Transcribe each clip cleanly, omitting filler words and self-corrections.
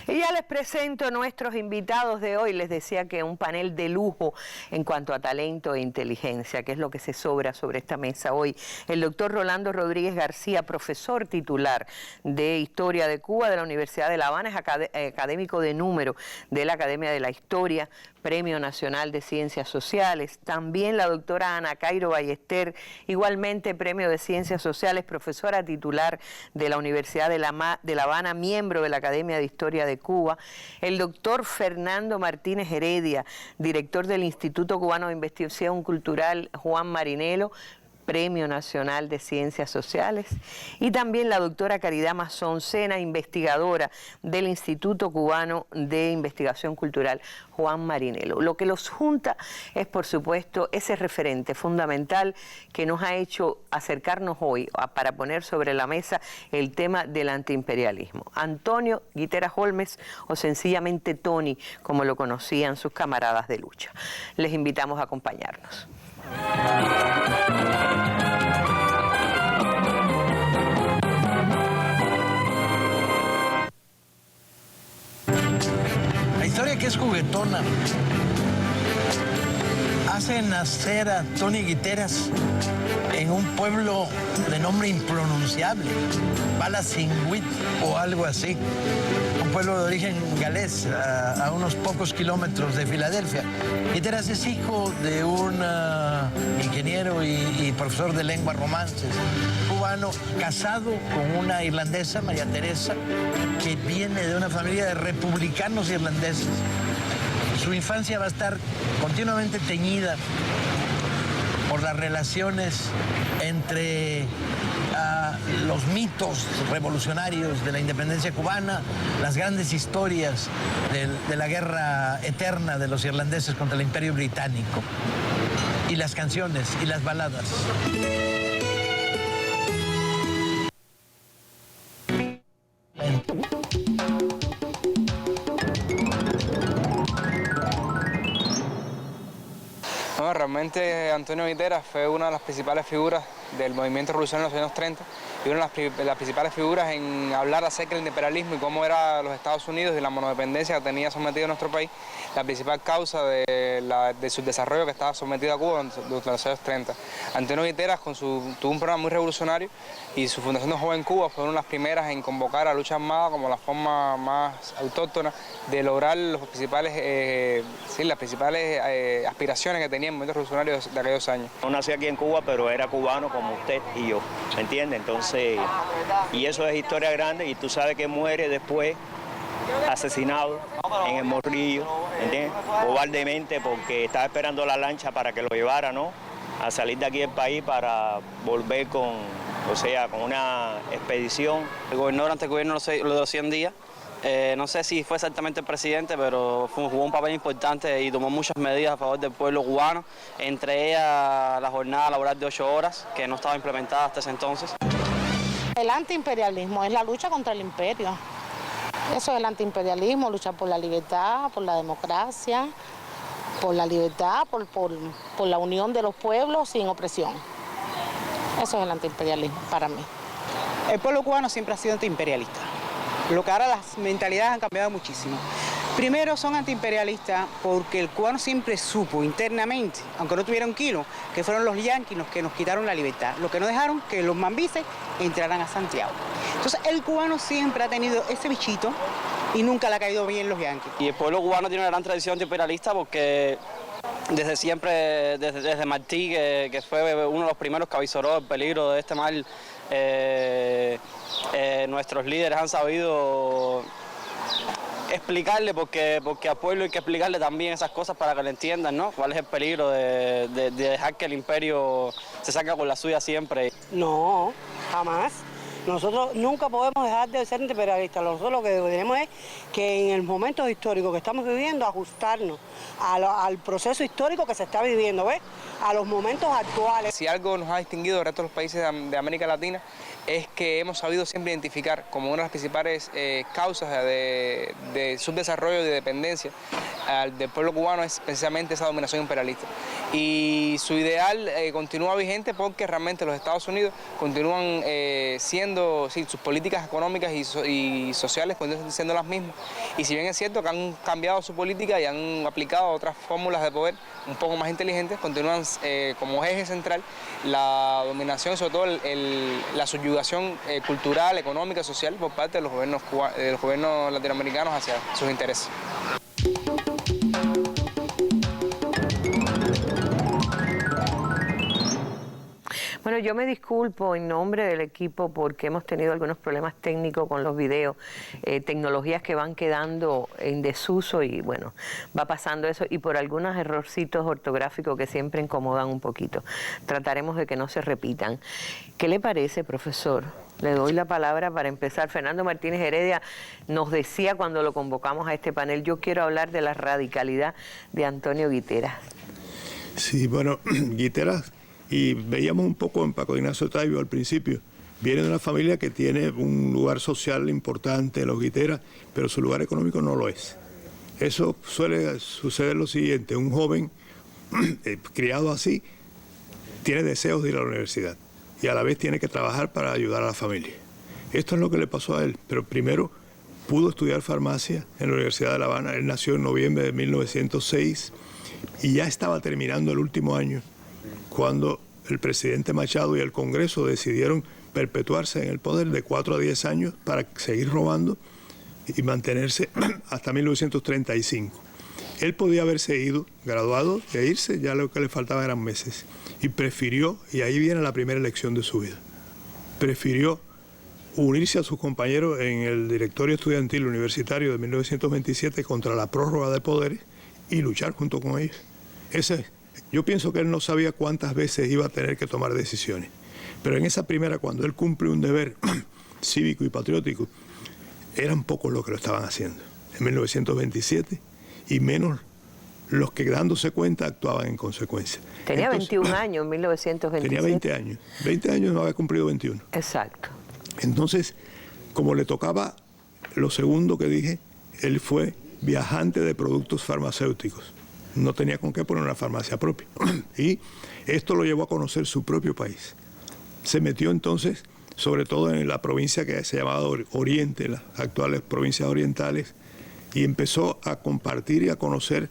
Y ya les presento a nuestros invitados de hoy. Les decía que un panel de lujo en cuanto a talento e inteligencia, que es lo que se sobra sobre esta mesa hoy. El doctor Rolando Rodríguez García, profesor titular de Historia de Cuba de la Universidad de La Habana, es académico de número de la Academia de la Historia, Premio Nacional de Ciencias Sociales. También la doctora Ana Cairo Ballester, igualmente Premio de Ciencias Sociales, profesora titular de la Universidad de La Habana, miembro de la Academia de Historia de Cuba. El doctor Fernando Martínez Heredia, director del Instituto Cubano de Investigación Cultural Juan Marinelo, Premio Nacional de Ciencias Sociales, y también la doctora Caridad Mazón Sena, investigadora del Instituto Cubano de Investigación Cultural Juan Marinelo. Lo que los junta es, por supuesto, ese referente fundamental que nos ha hecho acercarnos hoy para poner sobre la mesa el tema del antiimperialismo. Antonio Guiteras Holmes, o sencillamente Tony, como lo conocían sus camaradas de lucha. Les invitamos a acompañarnos. La historia, que es juguetona, hace nacer a Tony Guiteras en un pueblo de nombre impronunciable, Balasinguit o algo así, un pueblo de origen galés a unos pocos kilómetros de Filadelfia. Guiteras es hijo de un ingeniero y profesor de lenguas romances cubano, casado con una irlandesa, María Teresa, que viene de una familia de republicanos irlandeses. Su infancia va a estar continuamente teñida por las relaciones entre los mitos revolucionarios de la independencia cubana, las grandes historias de la guerra eterna de los irlandeses contra el Imperio Británico, y las canciones y las baladas. No, realmente Antonio Guiteras fue una de las principales figuras del movimiento revolucionario en los años 30 y una de las principales figuras en hablar acerca del imperialismo y cómo era los Estados Unidos y la monodependencia que tenía sometido nuestro país, la principal causa de su desarrollo que estaba sometido a Cuba durante los años 30. Antonio Guiteras tuvo un programa muy revolucionario y su fundación de Joven Cuba fue una de las primeras en convocar a la lucha armada como la forma más autóctona de lograr las principales aspiraciones que tenía el movimiento revolucionario de aquellos años. No nací aquí en Cuba, pero era cubano como usted y yo, ¿me entiende? Entonces, y eso es historia grande, y tú sabes que muere después asesinado en el Morrillo, ¿me entiendes? Cobardemente, porque estaba esperando la lancha para que lo llevara, ¿no?, a salir de aquí del país para volver con una expedición. El gobernador ante el gobierno de los 100 días, no sé si fue exactamente el presidente, pero jugó un papel importante y tomó muchas medidas a favor del pueblo cubano, entre ellas la jornada laboral de 8 horas, que no estaba implementada hasta ese entonces. El antiimperialismo es la lucha contra el imperio. Eso es el antiimperialismo, luchar por la libertad, por la democracia, por la libertad, por la unión de los pueblos sin opresión. Eso es el antiimperialismo para mí. El pueblo cubano siempre ha sido antiimperialista. Lo que ahora las mentalidades han cambiado muchísimo. Primero, son antiimperialistas porque el cubano siempre supo internamente, aunque no tuviera un kilo, que fueron los yanquis los que nos quitaron la libertad, los que no dejaron que los mambises entraran a Santiago. Entonces el cubano siempre ha tenido ese bichito y nunca le ha caído bien los yanquis. Y el pueblo cubano tiene una gran tradición antiimperialista porque desde siempre, desde Martí, que fue uno de los primeros que avisoró el peligro de este mal, nuestros líderes han sabido explicarle, porque al pueblo hay que explicarle también esas cosas para que le entiendan, ¿no?, cuál es el peligro de dejar que el imperio se saque con la suya siempre. No, jamás. Nosotros nunca podemos dejar de ser antiimperialistas. Nosotros lo que tenemos es que en el momento histórico que estamos viviendo, ajustarnos al proceso histórico que se está viviendo, ¿ves?, a los momentos actuales. Si algo nos ha distinguido del resto de los países de América Latina es que hemos sabido siempre identificar como una de las principales causas de subdesarrollo y de dependencia del pueblo cubano es precisamente esa dominación imperialista. Y su ideal continúa vigente porque realmente los Estados Unidos continúan siendo, sí, sus políticas económicas y sociales continúan siendo las mismas, Y si bien es cierto que han cambiado su política y han aplicado otras fórmulas de poder un poco más inteligentes, continúan como eje central la dominación, sobre todo la subyugación cultural, económica, social por parte de los gobiernos latinoamericanos hacia sus intereses. Bueno, yo me disculpo en nombre del equipo porque hemos tenido algunos problemas técnicos con los videos, tecnologías que van quedando en desuso y bueno, va pasando eso y por algunos errorcitos ortográficos que siempre incomodan un poquito. Trataremos de que no se repitan. ¿Qué le parece, profesor? Le doy la palabra para empezar. Fernando Martínez Heredia nos decía cuando lo convocamos a este panel, yo quiero hablar de la radicalidad de Antonio Guiteras. Sí, bueno, Guiteras, y veíamos un poco en Paco Ignacio Taibo al principio, viene de una familia que tiene un lugar social importante, los Guiteras, pero su lugar económico no lo es. Eso suele suceder lo siguiente, un joven criado así tiene deseos de ir a la universidad y a la vez tiene que trabajar para ayudar a la familia. Esto es lo que le pasó a él, pero primero pudo estudiar farmacia en la Universidad de La Habana. Él nació en noviembre de 1906 y ya estaba terminando el último año cuando el presidente Machado y el Congreso decidieron perpetuarse en el poder de 4 a 10 años para seguir robando y mantenerse hasta 1935. Él podía haberse ido, graduado, e irse, ya lo que le faltaba eran meses. Y prefirió, y ahí viene la primera elección de su vida, prefirió unirse a sus compañeros en el directorio estudiantil universitario de 1927 contra la prórroga de poderes y luchar junto con ellos. Yo pienso que él no sabía cuántas veces iba a tener que tomar decisiones, pero en esa primera, cuando él cumple un deber cívico y patriótico, eran pocos los que lo estaban haciendo en 1927 y menos los que dándose cuenta actuaban en consecuencia. Tenía 21 años en 1927. Tenía 20 años. 20 años no había cumplido 21. Exacto. Entonces, como le tocaba lo segundo que dije, él fue viajante de productos farmacéuticos. No tenía con qué poner una farmacia propia. Y esto lo llevó a conocer su propio país. Se metió entonces, sobre todo en la provincia que se llamaba Oriente, las actuales provincias orientales, y empezó a compartir y a conocer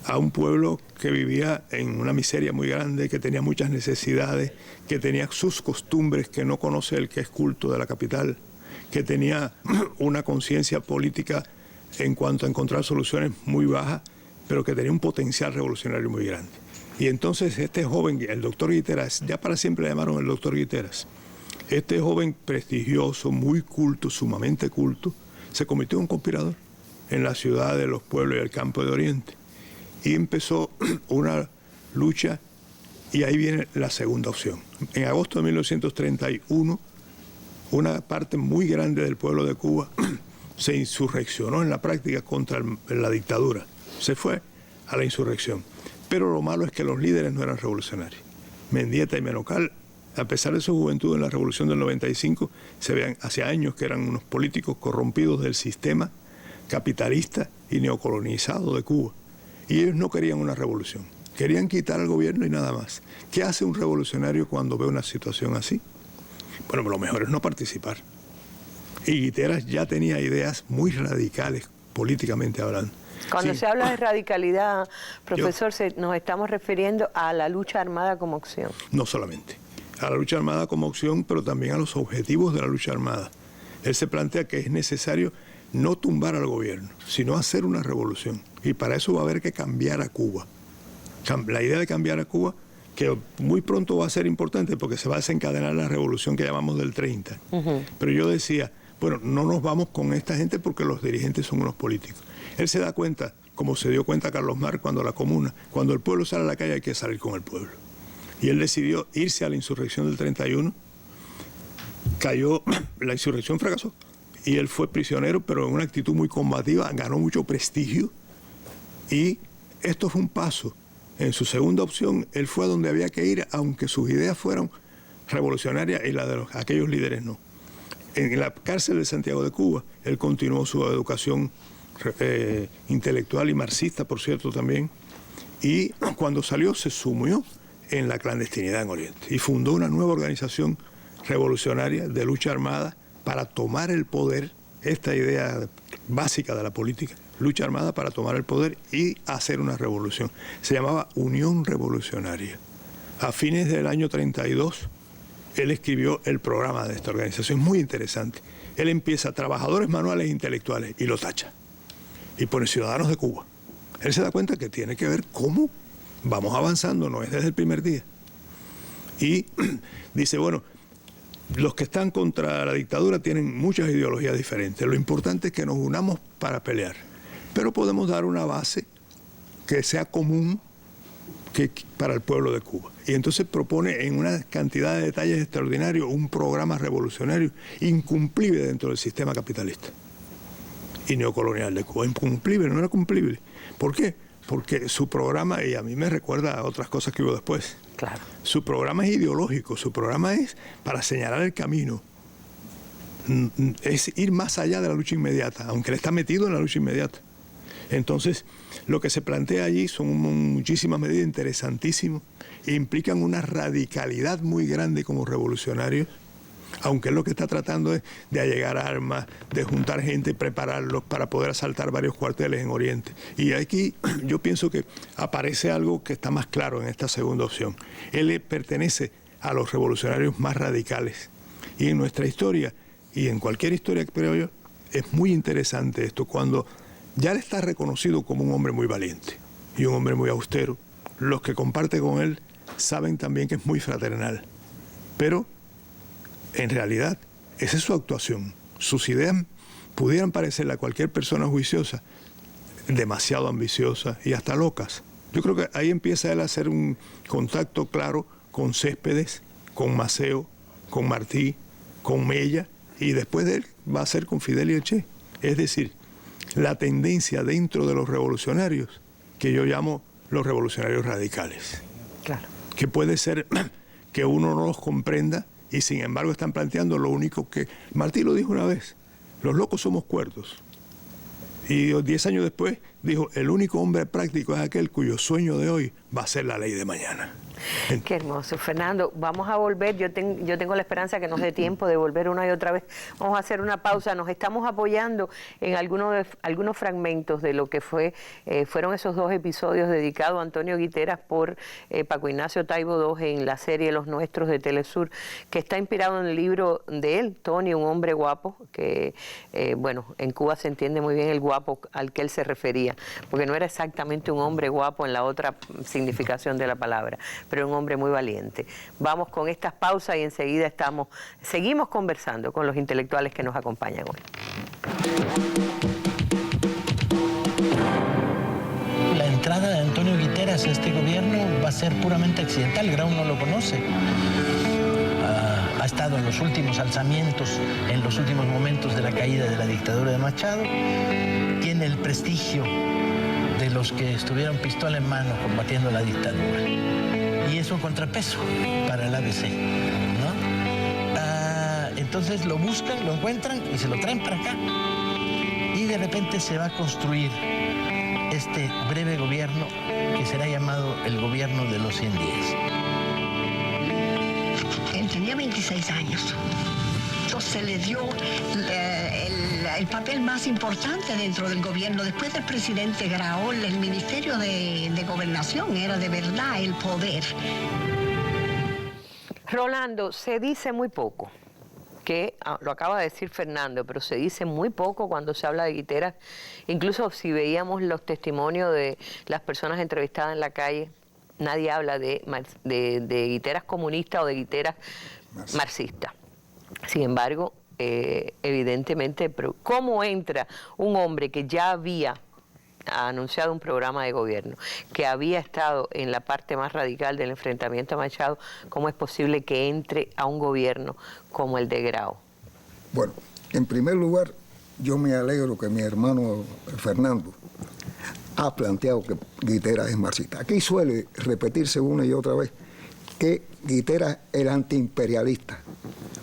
a un pueblo que vivía en una miseria muy grande, que tenía muchas necesidades, que tenía sus costumbres que no conoce el que es culto de la capital, que tenía una conciencia política en cuanto a encontrar soluciones muy bajas, pero que tenía un potencial revolucionario muy grande. Y entonces este joven, el doctor Guiteras, ya para siempre le llamaron el doctor Guiteras, este joven prestigioso, muy culto, sumamente culto, se convirtió en un conspirador en la ciudad de los pueblos y el campo de Oriente. Y empezó una lucha, y ahí viene la segunda opción. En agosto de 1931, una parte muy grande del pueblo de Cuba se insurreccionó en la práctica contra la dictadura. Se fue a la insurrección. Pero lo malo es que los líderes no eran revolucionarios. Mendieta y Menocal, a pesar de su juventud en la revolución del 95, se veían hace años que eran unos políticos corrompidos del sistema capitalista y neocolonizado de Cuba. Y ellos no querían una revolución. Querían quitar al gobierno y nada más. ¿Qué hace un revolucionario cuando ve una situación así? Bueno, lo mejor es no participar. Y Guiteras ya tenía ideas muy radicales, políticamente hablando. Cuando Sí. se habla de radicalidad, profesor, nos estamos refiriendo a la lucha armada como opción. No solamente a la lucha armada como opción, pero también a los objetivos de la lucha armada. Él se plantea que es necesario no tumbar al gobierno, sino hacer una revolución. Y para eso va a haber que cambiar a Cuba. La idea de cambiar a Cuba, que muy pronto va a ser importante porque se va a desencadenar la revolución que llamamos del 30. Pero yo decía, bueno, no nos vamos con esta gente porque los dirigentes son unos políticos. Él se da cuenta, como se dio cuenta Carlos Marx cuando la Comuna, cuando el pueblo sale a la calle hay que salir con el pueblo. Y él decidió irse a la insurrección del 31, cayó, la insurrección fracasó, y él fue prisionero, pero en una actitud muy combativa, ganó mucho prestigio, y esto fue un paso. En su segunda opción, él fue a donde había que ir, aunque sus ideas fueran revolucionarias y las de aquellos líderes no. En la cárcel de Santiago de Cuba, él continuó su educación intelectual y marxista, por cierto, también, y cuando salió se sumió en la clandestinidad en Oriente y fundó una nueva organización revolucionaria de lucha armada para tomar el poder esta idea básica de la política, lucha armada para tomar el poder y hacer una revolución. Se llamaba Unión Revolucionaria. A fines del año 32, él escribió el programa de esta organización, muy interesante. Él empieza trabajadores manuales e intelectuales y lo tacha. Y pone ciudadanos de Cuba. Él se da cuenta que tiene que ver cómo vamos avanzando, no es desde el primer día. Y dice, bueno, los que están contra la dictadura tienen muchas ideologías diferentes. Lo importante es que nos unamos para pelear. Pero podemos dar una base que sea común para el pueblo de Cuba. Y entonces propone en una cantidad de detalles extraordinarios un programa revolucionario incumplible dentro del sistema capitalista y neocolonial de Cuba. Incumplible, no era cumplible. ¿Por qué? Porque su programa, y a mí me recuerda a otras cosas que hubo después, claro. Su programa es ideológico, su programa es para señalar el camino. Es ir más allá de la lucha inmediata, aunque él está metido en la lucha inmediata. Entonces, lo que se plantea allí son muchísimas medidas interesantísimas e implican una radicalidad muy grande como revolucionarios, aunque él lo que está tratando es de allegar armas, de juntar gente y prepararlos para poder asaltar varios cuarteles en Oriente. Y aquí yo pienso que aparece algo que está más claro en esta segunda opción. Él pertenece a los revolucionarios más radicales. Y en nuestra historia, y en cualquier historia, creo yo, es muy interesante esto, cuando ya él está reconocido como un hombre muy valiente y un hombre muy austero. Los que comparten con él saben también que es muy fraternal. Pero en realidad, esa es su actuación. Sus ideas pudieran parecerle a cualquier persona juiciosa demasiado ambiciosas y hasta locas. Yo creo que ahí empieza él a hacer un contacto claro con Céspedes, con Maceo, con Martí, con Mella, y después de él va a ser con Fidel y el Che. Es decir, la tendencia dentro de los revolucionarios, que yo llamo los revolucionarios radicales. Claro. Que puede ser que uno no los comprenda y sin embargo están planteando lo único que... Martí lo dijo una vez, los locos somos cuerdos. Y 10 años después dijo, el único hombre práctico es aquel cuyo sueño de hoy va a ser la ley de mañana. Qué hermoso. Fernando, vamos a volver. Yo tengo la esperanza que nos dé tiempo de volver una y otra vez. Vamos a hacer una pausa. Nos estamos apoyando en algunos fragmentos de lo que fueron esos 2 episodios dedicados a Antonio Guiteras por Paco Ignacio Taibo II en la serie Los Nuestros de Telesur, que está inspirado en el libro de él, Tony, un hombre guapo, que, bueno, en Cuba se entiende muy bien el guapo al que él se refería, porque no era exactamente un hombre guapo en la otra significación de la palabra, pero un hombre muy valiente. Vamos con estas pausas y enseguida seguimos conversando con los intelectuales que nos acompañan hoy. La entrada de Antonio Guiteras a este gobierno va a ser puramente accidental, Grau no lo conoce. Ha estado en los últimos alzamientos, en los últimos momentos de la caída de la dictadura de Machado, tiene el prestigio de los que estuvieron pistola en mano combatiendo la dictadura. Y es un contrapeso para el ABC, ¿no? Entonces lo buscan, lo encuentran y se lo traen para acá. Y de repente se va a construir este breve gobierno que será llamado el gobierno de los 100 días. Él tenía 26 años. Entonces se le dio el papel más importante dentro del gobierno. Después del presidente Grau, el Ministerio de Gobernación era de verdad el poder. Rolando, se dice muy poco, que lo acaba de decir Fernando, pero se dice muy poco cuando se habla de Guiteras. Incluso si veíamos los testimonios de las personas entrevistadas en la calle, nadie habla de Guiteras comunista o de Guiteras marxista. Sin embargo, evidentemente, pero ¿cómo entra un hombre que ya había anunciado un programa de gobierno, que había estado en la parte más radical del enfrentamiento a Machado, cómo es posible que entre a un gobierno como el de Grau? Bueno, en primer lugar, yo me alegro que mi hermano Fernando ha planteado que Guiteras es marxista. Aquí suele repetirse una y otra vez que Guiteras era antiimperialista,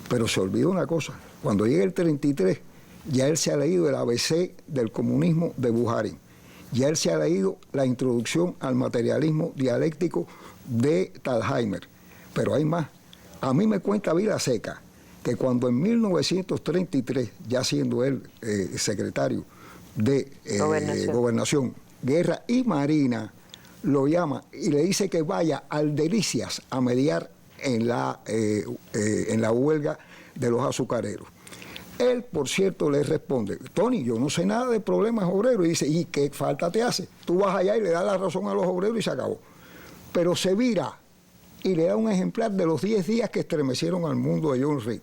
pero se olvidó una cosa. Cuando llegue el 33, ya él se ha leído el ABC del comunismo de Bukharin. Ya él se ha leído la introducción al materialismo dialéctico de Thalheimer. Pero hay más. A mí me cuenta Vilaseca que cuando en 1933, ya siendo él secretario de Gobernación, Guerra y Marina, lo llama y le dice que vaya al Delicias a mediar en la huelga de los azucareros. Él, por cierto, le responde: Tony, yo no sé nada de problemas obreros. Y dice: ¿y qué falta te hace? Tú vas allá y le das la razón a los obreros y se acabó. Pero se vira y le da un ejemplar de los 10 días que estremecieron al mundo de John Reed.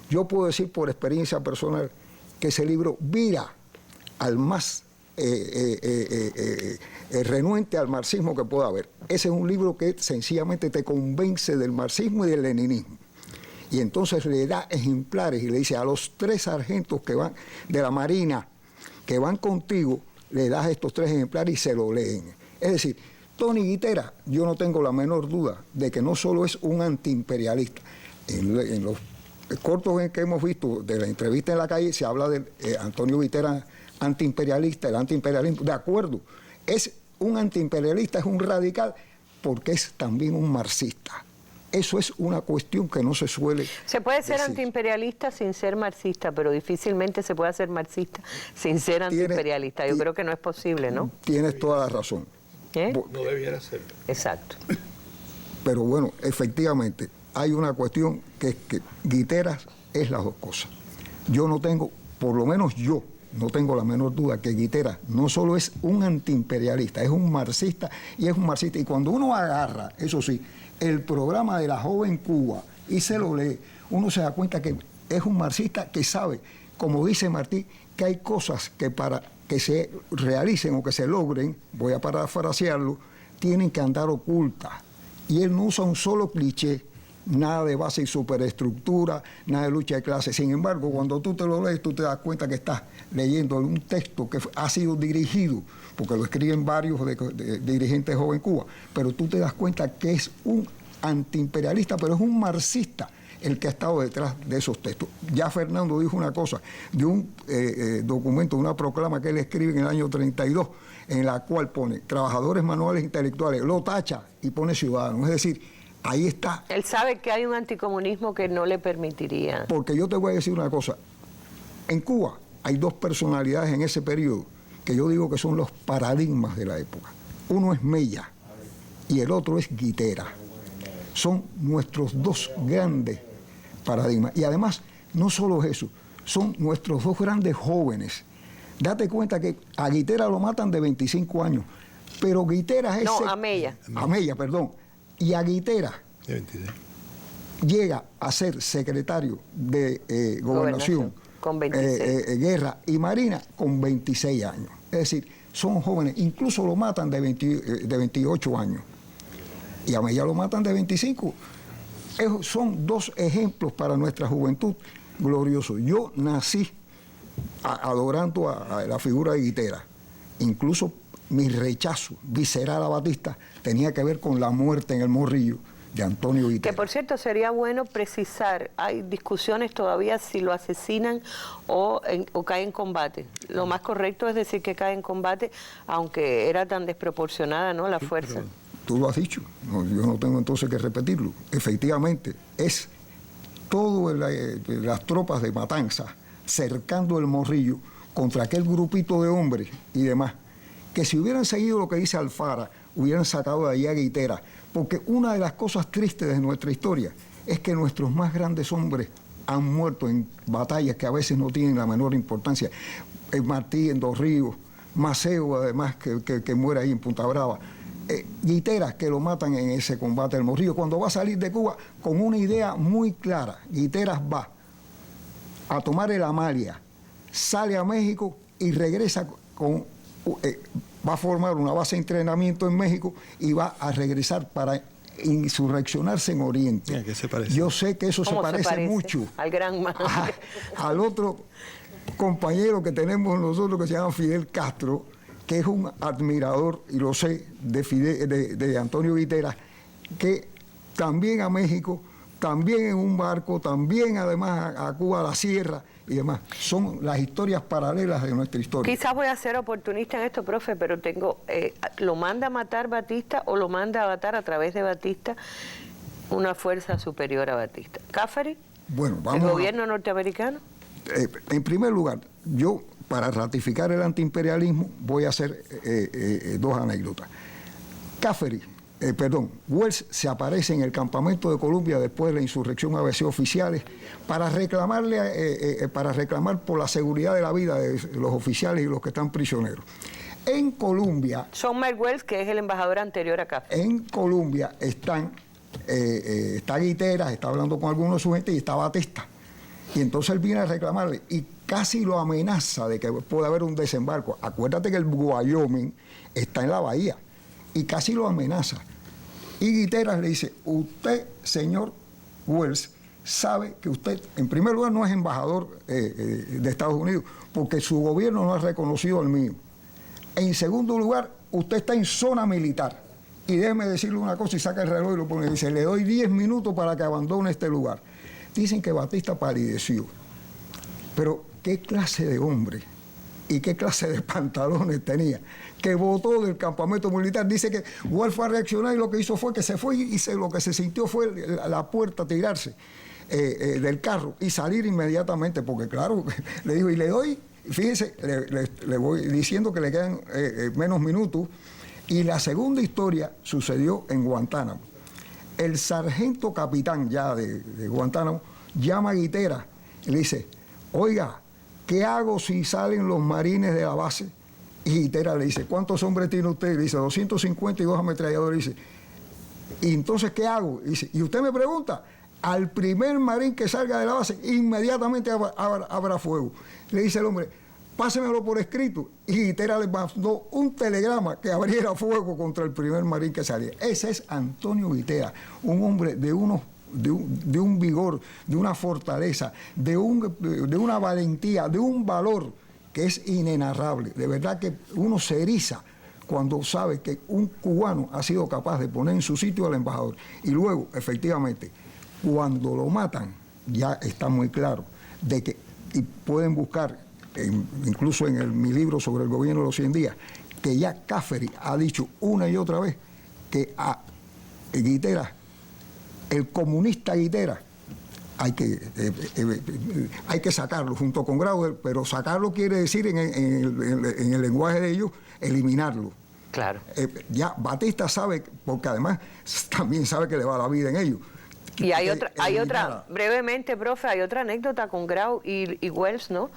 Yo puedo decir por experiencia personal que ese libro vira al más renuente al marxismo que pueda haber. Ese es un libro que sencillamente te convence del marxismo y del leninismo. Y entonces le da ejemplares y le dice a los 3 sargentos que van de la Marina, que van contigo, le das estos 3 ejemplares y se lo leen. Es decir, Tony Guitera, yo no tengo la menor duda de que no solo es un antiimperialista. En los cortos en que hemos visto de la entrevista en la calle se habla de Antonio Guitera antiimperialista, el antiimperialismo, de acuerdo, es un antiimperialista, es un radical, porque es también un marxista. Eso es una cuestión que no se suele Se puede ser decir. antiimperialista sin ser marxista, pero difícilmente se puede ser marxista sin ser antiimperialista. Yo creo que no es posible, ¿no? Tienes toda la razón. No debiera ser. Exacto. Pero bueno, efectivamente, hay una cuestión que es que Guiteras es las dos cosas. Yo no tengo, por lo menos yo, no tengo la menor duda que Guiteras no solo es un antiimperialista, es un marxista y es un marxista. Y cuando uno agarra, eso sí, el programa de la joven Cuba y se lo lee, uno se da cuenta que es un marxista que sabe, como dice Martí, que hay cosas que para que se realicen o que se logren, voy a parafrasearlo, tienen que andar ocultas. Y él no usa un solo cliché, nada de base y superestructura, nada de lucha de clases. Sin embargo, cuando tú te lo lees, tú te das cuenta que estás leyendo un texto que ha sido dirigido, porque lo escriben varios dirigentes de Joven Cuba, pero tú te das cuenta que es un antiimperialista, pero es un marxista el que ha estado detrás de esos textos. Ya Fernando dijo una cosa de un documento, una proclama que él escribe en el año 32, en la cual pone trabajadores manuales intelectuales, lo tacha y pone ciudadanos. Es decir, ahí está. Él sabe que hay un anticomunismo que no le permitiría. Porque yo te voy a decir una cosa. En Cuba hay 2 personalidades en ese periodo que yo digo que son los paradigmas de la época. Uno es Mella y el otro es Guitera. Son nuestros 2 grandes paradigmas. Y además, no solo eso, son nuestros 2 grandes jóvenes. Date cuenta que a Guitera lo matan de 25 años, pero Guitera es... No, a Mella. A Mella, perdón. Y a Guitera llega a ser secretario de Gobernación, con 26. Guerra y Marina con 26 años. Es decir, son jóvenes, incluso lo matan de 28 años. Y a Mella lo matan de 25. Son 2 ejemplos para nuestra juventud gloriosos. Yo nací adorando a la figura de Guitera. Incluso mi rechazo visceral a Batista tenía que ver con la muerte en el Morrillo de Antonio Guitera. Que por cierto sería bueno precisar, hay discusiones todavía si lo asesinan o cae en combate. Lo más correcto es decir que cae en combate, aunque era tan desproporcionada, ¿no?, la fuerza. Tú lo has dicho, no, yo no tengo entonces que repetirlo. Efectivamente, es todo las tropas de Matanzas cercando el Morrillo contra aquel grupito de hombres y demás, que si hubieran seguido lo que dice Alfara, hubieran sacado de allá a Guitera. Porque una de las cosas tristes de nuestra historia es que nuestros más grandes hombres han muerto en batallas que a veces no tienen la menor importancia. Martí en Dos Ríos, Maceo además que muere ahí en Punta Brava. Guiteras que lo matan en ese combate del Morrillo. Cuando va a salir de Cuba con una idea muy clara, Guiteras va a tomar el Amalia, sale a México y regresa va a formar una base de entrenamiento en México y va a regresar para insurreccionarse en Oriente. Mira, ¿qué se parece? Yo sé que eso se parece mucho al gran man. Al otro compañero que tenemos nosotros que se llama Fidel Castro, que es un admirador, y lo sé, de Antonio Guitera, que también a México, también en un barco, también además a Cuba, a la sierra y demás. Son las historias paralelas de nuestra historia. Quizás voy a ser oportunista en esto, profe, pero ¿lo manda a matar Batista o lo manda a matar a través de Batista una fuerza superior a Batista? ¿Cáceres? Bueno, vamos ¿El gobierno norteamericano? En primer lugar, yo, para ratificar el antiimperialismo, voy a hacer dos anécdotas. Wells se aparece en el campamento de Columbia después de la insurrección ABC oficiales para reclamar por la seguridad de la vida de los oficiales y los que están prisioneros. En Columbia... Sumner Wells, que es el embajador anterior a Caffery. En Columbia está Guiteras, está hablando con algunos de su gente y está Batista. Y entonces él viene a reclamarle y casi lo amenaza de que puede haber un desembarco. Acuérdate que el Wyoming está en la bahía. Y casi lo amenaza. Y Guiteras le dice, usted, señor Wells, sabe que usted, en primer lugar, no es embajador de Estados Unidos, porque su gobierno no ha reconocido el mío. En segundo lugar, usted está en zona militar. Y déjeme decirle una cosa, y saca el reloj y lo pone, y dice, le doy 10 minutos para que abandone este lugar. Dicen que Batista palideció. Pero, ¿qué clase de hombre y qué clase de pantalones tenía? Que votó del campamento militar. Dice que Wells fue a reaccionar y lo que hizo fue que se fue y lo que se sintió fue la puerta tirarse del carro y salir inmediatamente, porque claro, le dijo, y le doy, fíjese, le voy diciendo que le quedan menos minutos. Y la segunda historia sucedió en Guantánamo. El sargento capitán ya de Guantánamo llama a Guiteras y le dice, oiga, ¿qué hago si salen los marines de la base? Y Guiteras le dice, ¿cuántos hombres tiene usted? Y dice, 252 ametralladores. Y dice, ¿y entonces qué hago? Y dice, y usted me pregunta, al primer marín que salga de la base, inmediatamente habrá fuego. Le dice el hombre, pásemelo por escrito. Y Guiteras le mandó un telegrama que abriera fuego contra el primer marín que saliera. Ese es Antonio Guiteras, un hombre de un vigor, de una fortaleza, de una valentía, de un valor que es inenarrable. De verdad que uno se eriza cuando sabe que un cubano ha sido capaz de poner en su sitio al embajador. Y luego, efectivamente, cuando lo matan, ya está muy claro de que, y pueden buscar, incluso en mi libro sobre el gobierno de los 100 días, que ya Caffery ha dicho una y otra vez que a Guiteras, el comunista Guiteras, hay que sacarlo junto con Grau, pero sacarlo quiere decir en el lenguaje de ellos, eliminarlo. Claro. Ya Batista sabe, porque además también sabe que le va la vida en ellos. Y hay otra, brevemente, profe, hay otra anécdota con Grau y Wells, ¿no?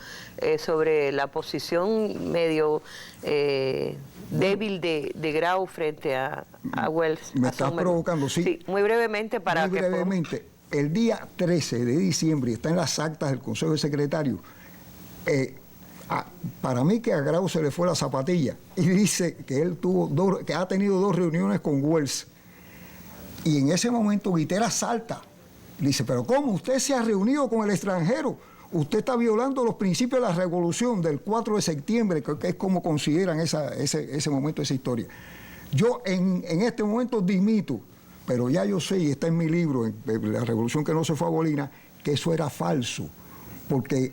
Sobre la posición medio débil de Grau frente a Wells. Me está provocando, sí. Sí, muy brevemente para muy brevemente. El día 13 de diciembre, está en las actas del Consejo de Secretarios, para mí que a Grau se le fue la zapatilla, y dice que él que ha tenido 2 reuniones con Wells. Y en ese momento Guiteras salta. Le dice, pero ¿cómo? Usted se ha reunido con el extranjero. Usted está violando los principios de la revolución del 4 de septiembre, que es como consideran ese momento, esa historia. Yo en este momento dimito, pero ya yo sé, y está en mi libro, en La Revolución que no se fue a Bolina, que eso era falso. Porque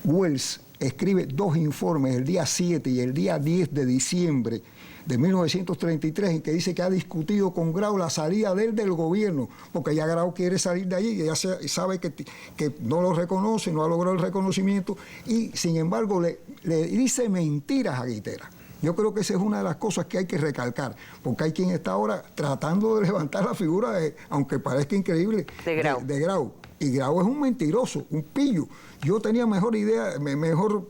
Wells escribe 2 informes, el día 7 y el día 10 de diciembre de 1933, en que dice que ha discutido con Grau la salida de él del gobierno, porque ya Grau quiere salir de allí, y ya sabe que no lo reconoce, no ha logrado el reconocimiento, y sin embargo le dice mentiras a Guiteras. Yo creo que esa es una de las cosas que hay que recalcar, porque hay quien está ahora tratando de levantar la figura, aunque parezca increíble, de Grau. Y Grau es un mentiroso, un pillo. Yo tenía mejor idea, mejor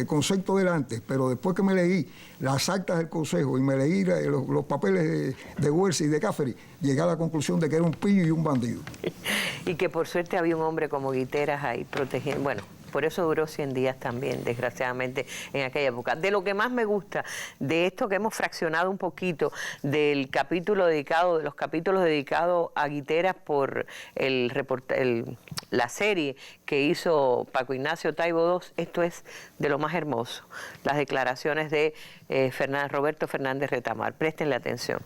concepto de él antes, pero después que me leí las actas del Consejo y me leí los papeles de Wells y de Caffery, llegué a la conclusión de que era un pillo y un bandido. Y que por suerte había un hombre como Guiteras ahí protegiendo, bueno, por eso duró 100 días también, desgraciadamente, en aquella época. De lo que más me gusta de esto que hemos fraccionado un poquito de los capítulos dedicados a Guiteras por la serie que hizo Paco Ignacio Taibo II, esto es de lo más hermoso, las declaraciones de Roberto Fernández Retamar. Préstenle atención.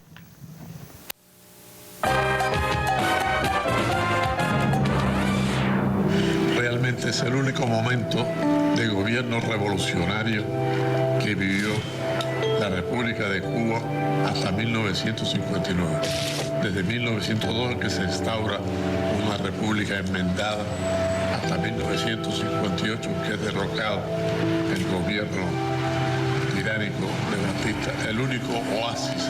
Realmente es el único momento de gobierno revolucionario que vivió la República de Cuba hasta 1959. desde 1902 en que se instaura una república enmendada hasta 1958 en que es derrocado el gobierno tiránico de Batista. El único oasis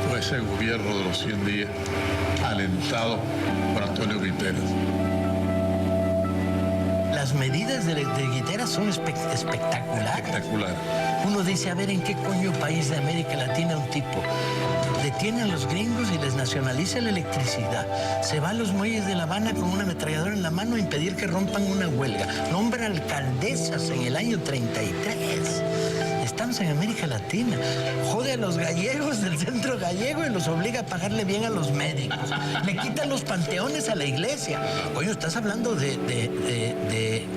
fue ese gobierno de los 100 días alentado por Antonio Guiteras. Las medidas de Guiteras son espectaculares. Espectacular. Uno dice, a ver, ¿en qué coño país de América Latina un tipo detiene a los gringos y les nacionaliza la electricidad? Se va a los muelles de La Habana con una ametralladora en la mano a impedir que rompan una huelga. Nombra alcaldesas en el año 33. Estamos en América Latina. Jode a los gallegos del centro gallego y los obliga a pagarle bien a los médicos. Le quitan los panteones a la iglesia. Coño, estás hablando de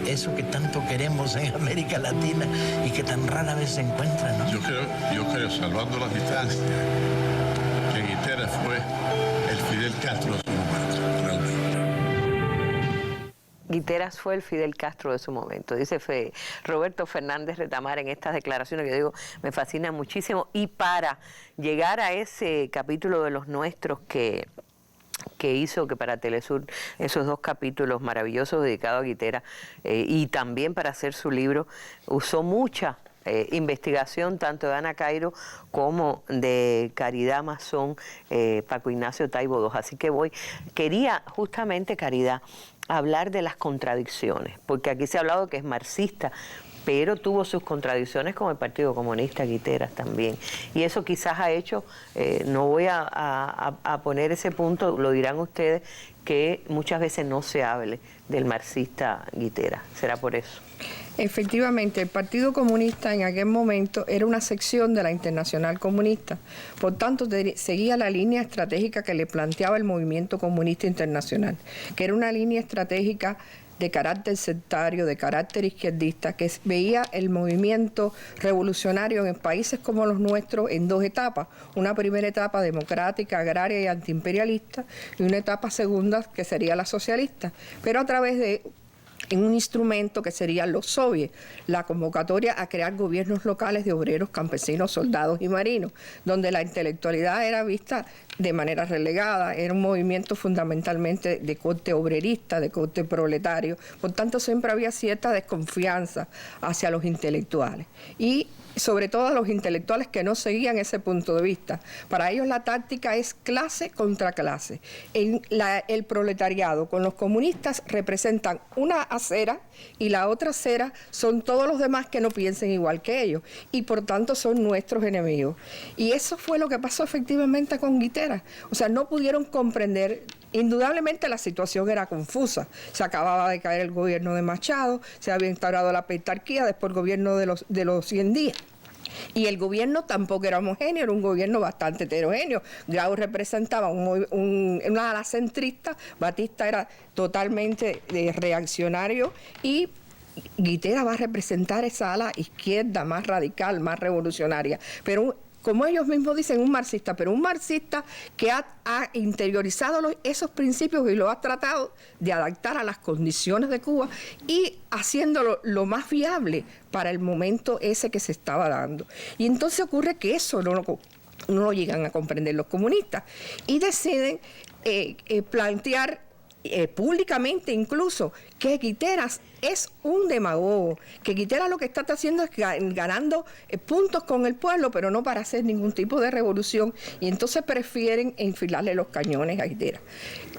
eso que tanto queremos en América Latina y que tan rara vez se encuentra, ¿no? Yo creo, salvando las distancias, que Guiteras fue el Fidel Castro de su momento, realmente. Guiteras fue el Fidel Castro de su momento, dice Roberto Fernández Retamar en estas declaraciones que yo digo me fascina muchísimo. Y para llegar a ese capítulo de los nuestros que hizo, que para Telesur, esos 2 capítulos maravillosos dedicados a Guiteras, y también para hacer su libro, usó mucha investigación tanto de Ana Cairo como de Caridad Mazón, Paco Ignacio Taibo II. Así que quería justamente, Caridad, hablar de las contradicciones, porque aquí se ha hablado que es marxista, pero tuvo sus contradicciones con el Partido Comunista, Guiteras también. Y eso quizás ha hecho, no voy a poner ese punto, lo dirán ustedes, que muchas veces no se hable del marxista Guiteras. ¿Será por eso? Efectivamente, el Partido Comunista en aquel momento era una sección de la Internacional Comunista, por tanto seguía la línea estratégica que le planteaba el Movimiento Comunista Internacional, que era una línea estratégica de carácter sectario, de carácter izquierdista, que veía el movimiento revolucionario en países como los nuestros en 2 etapas. Una primera etapa democrática, agraria y antiimperialista, y una etapa segunda que sería la socialista, pero a través de un instrumento que serían los soviets, la convocatoria a crear gobiernos locales de obreros, campesinos, soldados y marinos, donde la intelectualidad era vista de manera relegada, era un movimiento fundamentalmente de corte obrerista, de corte proletario, por tanto siempre había cierta desconfianza hacia los intelectuales. Y sobre todo a los intelectuales que no seguían ese punto de vista. Para ellos la táctica es clase contra clase. El proletariado con los comunistas representan una acera y la otra acera son todos los demás que no piensen igual que ellos y por tanto son nuestros enemigos. Y eso fue lo que pasó efectivamente con Guiteras. O sea, no pudieron comprender. Indudablemente la situación era confusa. Se acababa de caer el gobierno de Machado, se había instaurado la petarquía, después el gobierno de los 100 días. Y el gobierno tampoco era homogéneo, era un gobierno bastante heterogéneo. Grau representaba una ala centrista, Batista era totalmente reaccionario y Guiteras va a representar esa ala izquierda más radical, más revolucionaria. Pero como ellos mismos dicen, un marxista, pero un marxista que ha interiorizado esos principios y lo ha tratado de adaptar a las condiciones de Cuba y haciéndolo lo más viable para el momento ese que se estaba dando. Y entonces ocurre que eso no lo llegan a comprender los comunistas y deciden plantear públicamente incluso que Guiteras es un demagogo, que Guiteras lo que está haciendo es ganando puntos con el pueblo, pero no para hacer ningún tipo de revolución, y entonces prefieren enfilarle los cañones a Guiteras.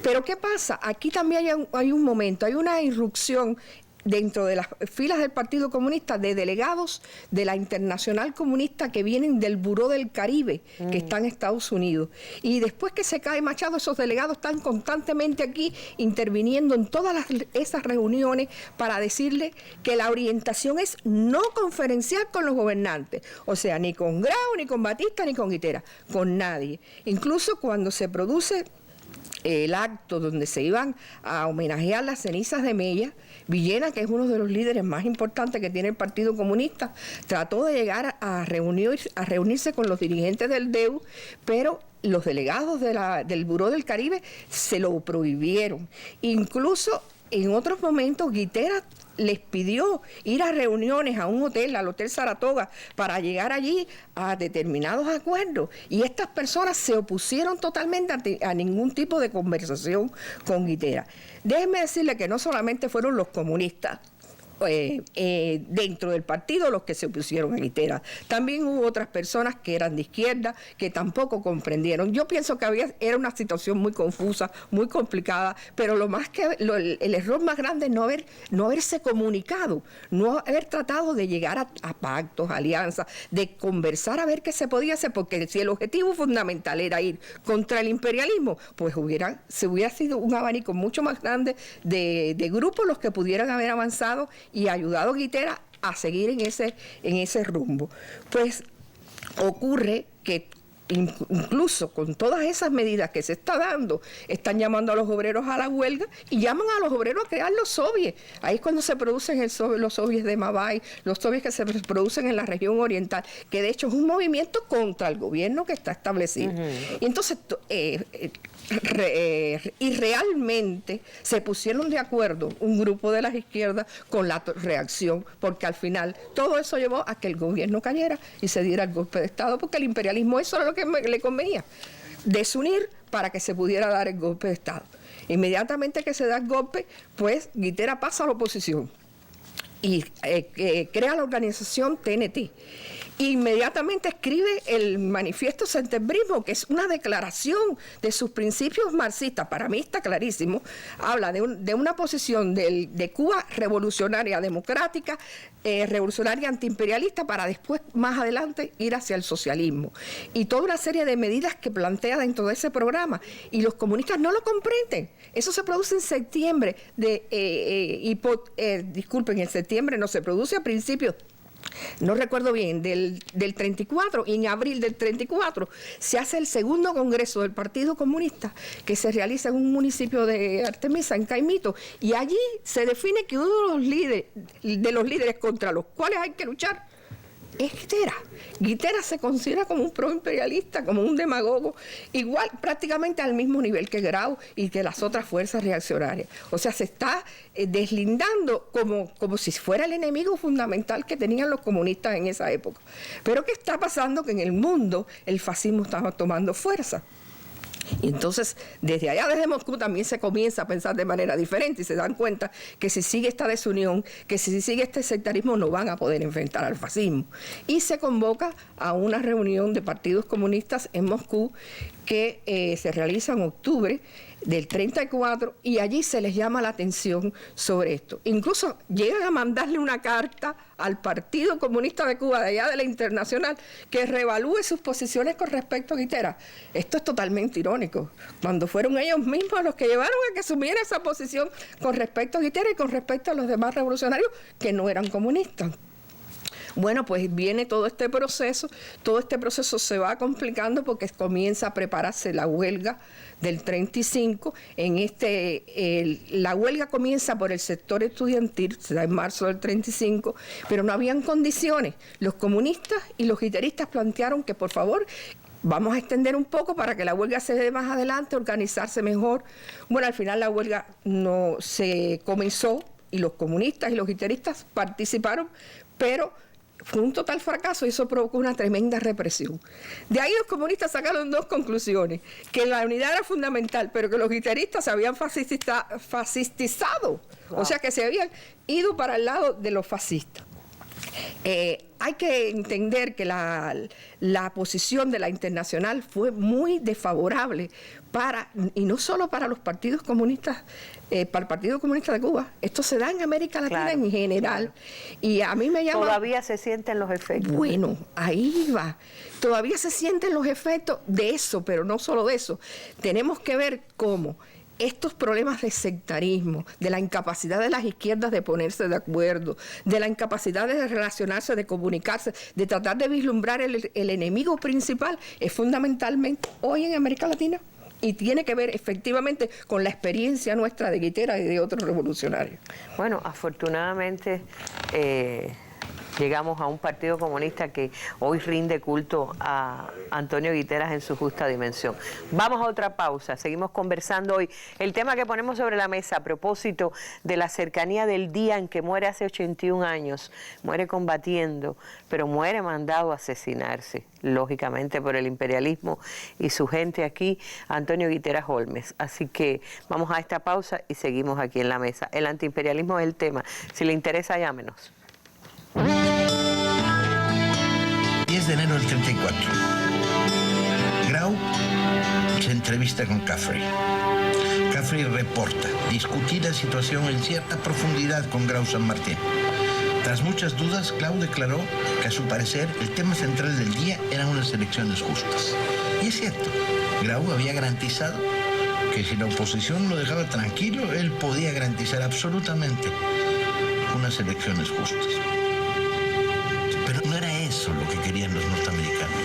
Pero ¿qué pasa? Aquí también hay un momento, hay una irrupción dentro de las filas del Partido Comunista de delegados de la Internacional Comunista que vienen del Buró del Caribe, que está en Estados Unidos. Y después que se cae Machado, esos delegados están constantemente aquí interviniendo en todas esas reuniones para decirle que la orientación es no conferenciar con los gobernantes, o sea, ni con Grau, ni con Batista, ni con Guiteras, con nadie. Incluso cuando se produce el acto donde se iban a homenajear las cenizas de Mella, Villena, que es uno de los líderes más importantes que tiene el Partido Comunista, trató de llegar a reunirse con los dirigentes del DEU, pero los delegados del Buró del Caribe se lo prohibieron. Incluso en otros momentos Guiteras les pidió ir a reuniones a un hotel, al Hotel Saratoga, para llegar allí a determinados acuerdos. Y estas personas se opusieron totalmente a ningún tipo de conversación con Guitera. Déjenme decirle que no solamente fueron los comunistas dentro del partido los que se opusieron a Guitera. También hubo otras personas que eran de izquierda que tampoco comprendieron. Yo pienso que era una situación muy confusa, muy complicada, pero el error más grande es no haberse comunicado, no haber tratado de llegar a pactos, alianzas, de conversar a ver qué se podía hacer, porque si el objetivo fundamental era ir contra el imperialismo, pues se hubiera sido un abanico mucho más grande de grupos los que pudieran haber avanzado y ayudado a Guitera a seguir en ese rumbo. Pues ocurre que incluso con todas esas medidas que se está dando, están llamando a los obreros a la huelga y llaman a los obreros a crear los soviets. Ahí es cuando se producen los soviets de Mabay, los soviets que se producen en la región oriental, que de hecho es un movimiento contra el gobierno que está establecido. Y entonces, y realmente se pusieron de acuerdo un grupo de las izquierdas con la reacción, porque al final todo eso llevó a que el gobierno cayera y se diera el golpe de Estado, porque el imperialismo eso era lo que le convenía, desunir para que se pudiera dar el golpe de Estado. Inmediatamente que se da el golpe, pues Guitera pasa a la oposición y crea la organización TNT. Inmediatamente escribe el manifiesto Centembrismo, que es una declaración de sus principios marxistas. Para mí está clarísimo. Habla de una posición de Cuba revolucionaria, democrática, revolucionaria antiimperialista, para después, más adelante, ir hacia el socialismo. Y toda una serie de medidas que plantea dentro de ese programa. Y los comunistas no lo comprenden. Eso se produce en septiembre. Disculpen, en septiembre no se produce a principios, no recuerdo bien, del 34, y en abril del 34 se hace el segundo congreso del Partido Comunista, que se realiza en un municipio de Artemisa, en Caimito, y allí se define que uno de los líderes contra los cuales hay que luchar es Guitera. Guitera se considera como un proimperialista, como un demagogo, igual prácticamente al mismo nivel que Grau y que las otras fuerzas reaccionarias. O sea, se está deslindando como si fuera el enemigo fundamental que tenían los comunistas en esa época. Pero ¿qué está pasando? Que en el mundo el fascismo estaba tomando fuerza. Y entonces, desde allá, desde Moscú, también se comienza a pensar de manera diferente y se dan cuenta que si sigue esta desunión, que si sigue este sectarismo, no van a poder enfrentar al fascismo. Y se convoca a una reunión de partidos comunistas en Moscú que se realiza en octubre del 34, y allí se les llama la atención sobre esto. Incluso llegan a mandarle una carta al Partido Comunista de Cuba, de allá de la Internacional, que reevalúe sus posiciones con respecto a Guitera. Esto es totalmente irónico, cuando fueron ellos mismos los que llevaron a que asumiera esa posición con respecto a Guitera y con respecto a los demás revolucionarios que no eran comunistas. Bueno, pues viene todo este proceso se va complicando porque comienza a prepararse la huelga del 35. La huelga comienza por el sector estudiantil, se da en marzo del 35, pero no habían condiciones. Los comunistas y los guiteristas plantearon que por favor vamos a extender un poco para que la huelga se dé más adelante, organizarse mejor. Bueno, al final la huelga no se comenzó y los comunistas y los guiteristas participaron, pero fue un total fracaso y eso provocó una tremenda represión. De ahí los comunistas sacaron dos conclusiones: que la unidad era fundamental, pero que los guiteristas se habían fascistizado, wow. O sea que se habían ido para el lado de los fascistas. Hay que entender que la posición de la Internacional fue muy desfavorable y no solo para los partidos comunistas, para el Partido Comunista de Cuba. Esto se da en América Latina, claro, en general. Claro. Y a mí me llama... Todavía se sienten los efectos. Bueno, ahí va. Todavía se sienten los efectos de eso, pero no solo de eso. Tenemos que ver cómo estos problemas de sectarismo, de la incapacidad de las izquierdas de ponerse de acuerdo, de la incapacidad de relacionarse, de comunicarse, de tratar de vislumbrar el enemigo principal, es fundamentalmente hoy en América Latina y tiene que ver efectivamente con la experiencia nuestra de Guitera y de otros revolucionarios. Bueno, afortunadamente Llegamos a un partido comunista que hoy rinde culto a Antonio Guiteras en su justa dimensión. Vamos a otra pausa, seguimos conversando hoy. El tema que ponemos sobre la mesa a propósito de la cercanía del día en que muere hace 81 años, muere combatiendo, pero muere mandado a asesinarse, lógicamente por el imperialismo y su gente aquí, Antonio Guiteras Holmes. Así que vamos a esta pausa y seguimos aquí en la mesa. El antiimperialismo es el tema. Si le interesa, llámenos. 10 de enero del 34. Grau se entrevista con Caffrey. Caffrey reporta discutir la situación en cierta profundidad con Grau San Martín. Tras muchas dudas, Grau declaró que a su parecer el tema central del día eran unas elecciones justas. Y es cierto, Grau había garantizado que si la oposición lo dejaba tranquilo, él podía garantizar absolutamente unas elecciones justas. Pero no era eso lo que querían los norteamericanos.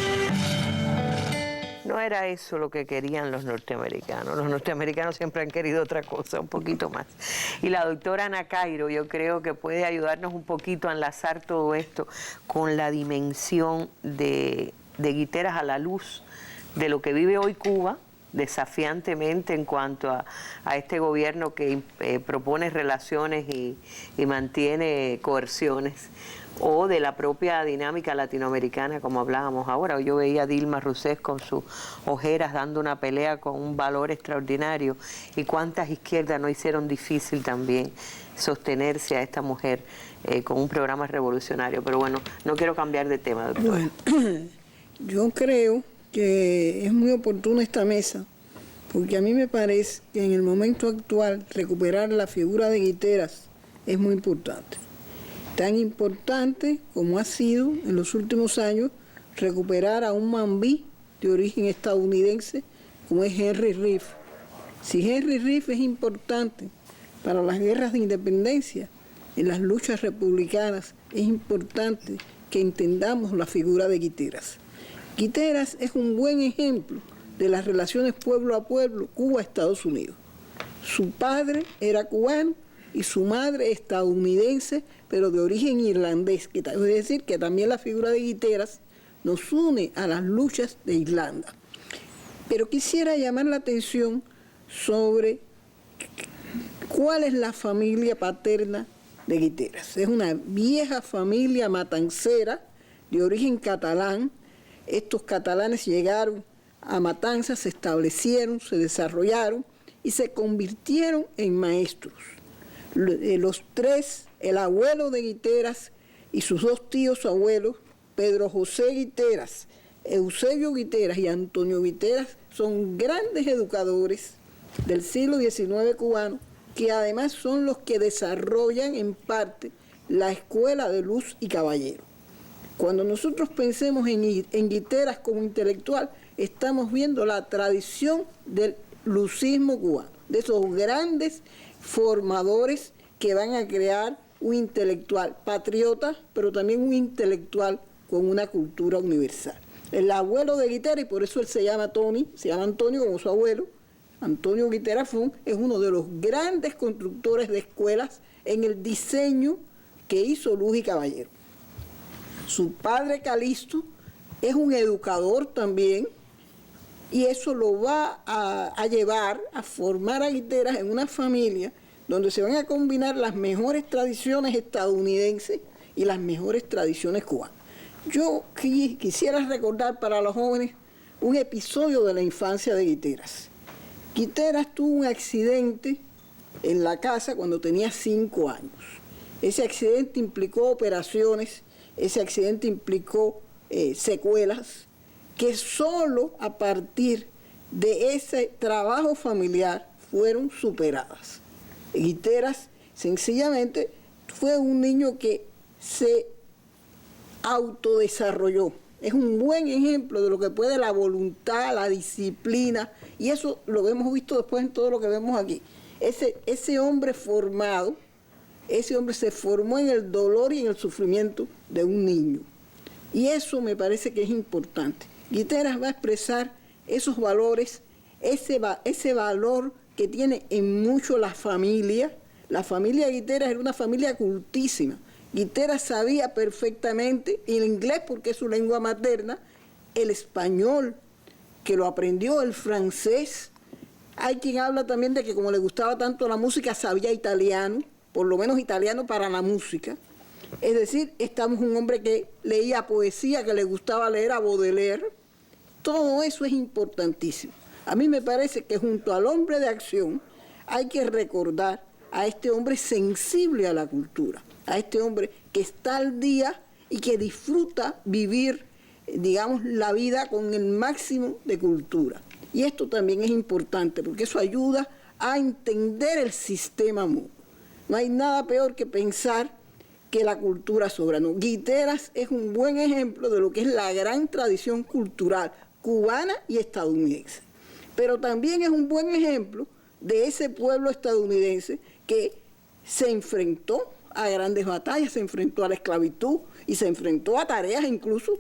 No era eso lo que querían los norteamericanos. Los norteamericanos siempre han querido otra cosa, un poquito más. Y la doctora Ana Cairo, yo creo que puede ayudarnos un poquito a enlazar todo esto con la dimensión de Guiteras a la luz de lo que vive hoy Cuba, desafiantemente en cuanto a este gobierno que propone relaciones y mantiene coerciones, o de la propia dinámica latinoamericana, como hablábamos ahora. Yo veía a Dilma Rousseff con sus ojeras dando una pelea con un valor extraordinario, y cuántas izquierdas no hicieron difícil también sostenerse a esta mujer con un programa revolucionario. Pero bueno, no quiero cambiar de tema, doctora. Bueno, yo creo que es muy oportuna esta mesa, porque a mí me parece que en el momento actual recuperar la figura de Guiteras es muy importante. Tan importante como ha sido en los últimos años recuperar a un mambí de origen estadounidense como es Henry Reef. Si Henry Reef es importante para las guerras de independencia, en las luchas republicanas, es importante que entendamos la figura de Guiteras. Guiteras es un buen ejemplo de las relaciones pueblo a pueblo, Cuba-Estados Unidos. Su padre era cubano y su madre estadounidense, pero de origen irlandés, es decir, que también la figura de Guiteras nos une a las luchas de Irlanda. Pero quisiera llamar la atención sobre cuál es la familia paterna de Guiteras. Es una vieja familia matancera de origen catalán. Estos catalanes llegaron a Matanzas, se establecieron, se desarrollaron y se convirtieron en maestros. Los tres, el abuelo de Guiteras y sus dos tíos abuelos, Pedro José Guiteras, Eusebio Guiteras y Antonio Guiteras, son grandes educadores del siglo XIX cubano, que además son los que desarrollan en parte la Escuela de Luz y Caballero. Cuando nosotros pensemos en Guiteras como intelectual, estamos viendo la tradición del lucismo cubano, de esos grandes formadores que van a crear un intelectual patriota, pero también un intelectual con una cultura universal. El abuelo de Guiteras, y por eso él se llama Tony, se llama Antonio como su abuelo, Antonio Guiteras Fun, es uno de los grandes constructores de escuelas en el diseño que hizo Luz y Caballero. Su padre Calixto es un educador también, y eso lo va a llevar a formar a Guiteras en una familia donde se van a combinar las mejores tradiciones estadounidenses y las mejores tradiciones cubanas. Yo quisiera recordar para los jóvenes un episodio de la infancia de Guiteras. Guiteras tuvo un accidente en la casa cuando tenía 5 años. Ese accidente implicó operaciones, ese accidente implicó secuelas, que solo a partir de ese trabajo familiar fueron superadas. Guiteras sencillamente fue un niño que se autodesarrolló. Es un buen ejemplo de lo que puede la voluntad, la disciplina, y eso lo hemos visto después en todo lo que vemos aquí. Ese hombre formado, ese hombre se formó en el dolor y en el sufrimiento de un niño. Y eso me parece que es importante. Guiteras va a expresar esos valores, ese valor que tiene en mucho la familia. La familia Guiteras era una familia cultísima, Guiteras sabía perfectamente el inglés porque es su lengua materna, el español, que lo aprendió, el francés. Hay quien habla también de que como le gustaba tanto la música, sabía italiano, por lo menos italiano para la música. Es decir, estamos un hombre que leía poesía, que le gustaba leer a Baudelaire. Todo eso es importantísimo. A mí me parece que junto al hombre de acción hay que recordar a este hombre sensible a la cultura, a este hombre que está al día y que disfruta vivir, digamos, la vida con el máximo de cultura. Y esto también es importante porque eso ayuda a entender el sistema mundo. No hay nada peor que pensar que la cultura sobra. No, Guiteras es un buen ejemplo de lo que es la gran tradición cultural cubana y estadounidense. Pero también es un buen ejemplo de ese pueblo estadounidense que se enfrentó a grandes batallas, se enfrentó a la esclavitud y se enfrentó a tareas incluso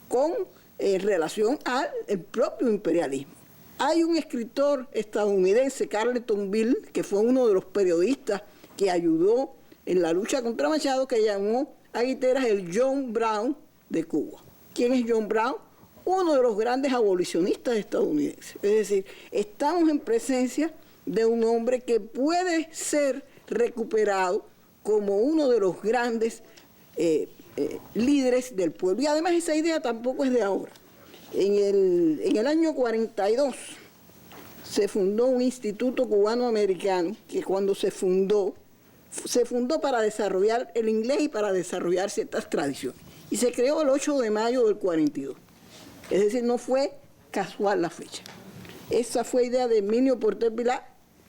con relación al propio imperialismo. Hay un escritor estadounidense, Carleton Beale, que fue uno de los periodistas que ayudó en la lucha contra Machado, que llamó a Guiteras el John Brown de Cuba. ¿Quién es John Brown? Uno de los grandes abolicionistas estadounidenses. Es decir, estamos en presencia de un hombre que puede ser recuperado como uno de los grandes líderes del pueblo. Y además esa idea tampoco es de ahora. En el año 42 se fundó un instituto cubano-americano que cuando se fundó para desarrollar el inglés y para desarrollar ciertas tradiciones. Y se creó el 8 de mayo del 42. Es decir, no fue casual la fecha. Esa fue idea de Herminio Porter Vilá,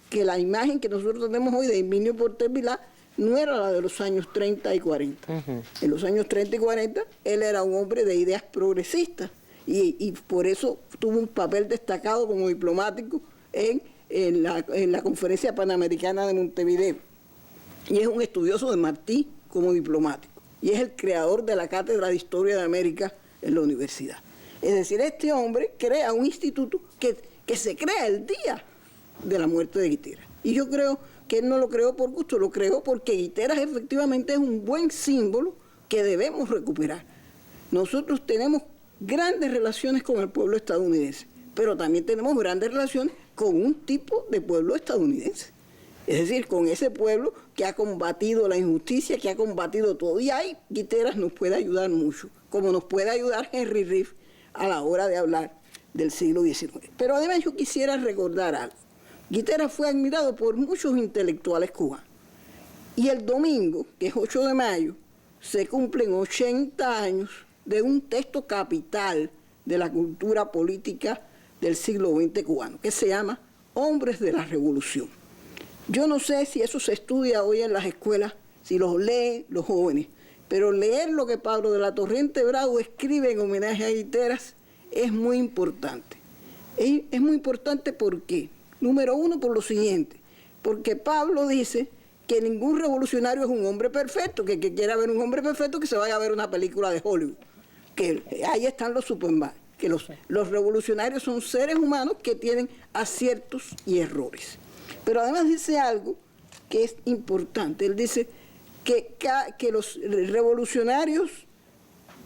que la imagen que nosotros tenemos hoy de Herminio Porter Vilá no era la de los años 30 y 40. En los años 30 y 40 él era un hombre de ideas progresistas y por eso tuvo un papel destacado como diplomático en la Conferencia Panamericana de Montevideo. Y es un estudioso de Martí como diplomático. Y es el creador de la Cátedra de Historia de América en la universidad. Es decir, este hombre crea un instituto que se crea el día de la muerte de Guiteras. Y yo creo que él no lo creó por gusto, lo creó porque Guiteras efectivamente es un buen símbolo que debemos recuperar. Nosotros tenemos grandes relaciones con el pueblo estadounidense, pero también tenemos grandes relaciones con un tipo de pueblo estadounidense. Es decir, con ese pueblo que ha combatido la injusticia, que ha combatido todo. Y ahí Guiteras nos puede ayudar mucho, como nos puede ayudar Henry Reeve a la hora de hablar del siglo XIX. Pero además yo quisiera recordar algo. Guiteras fue admirado por muchos intelectuales cubanos. Y el domingo, que es 8 de mayo, se cumplen 80 años de un texto capital de la cultura política del siglo XX cubano, que se llama Hombres de la Revolución. Yo no sé si eso se estudia hoy en las escuelas, si los leen los jóvenes, pero leer lo que Pablo de la Torrente Bravo escribe en homenaje a Guiteras es muy importante. Es muy importante porque, número uno, por lo siguiente, porque Pablo dice que ningún revolucionario es un hombre perfecto, que quiera ver un hombre perfecto que se vaya a ver una película de Hollywood, que ahí están los Superman, que los revolucionarios son seres humanos que tienen aciertos y errores. Pero además dice algo que es importante, él dice que los revolucionarios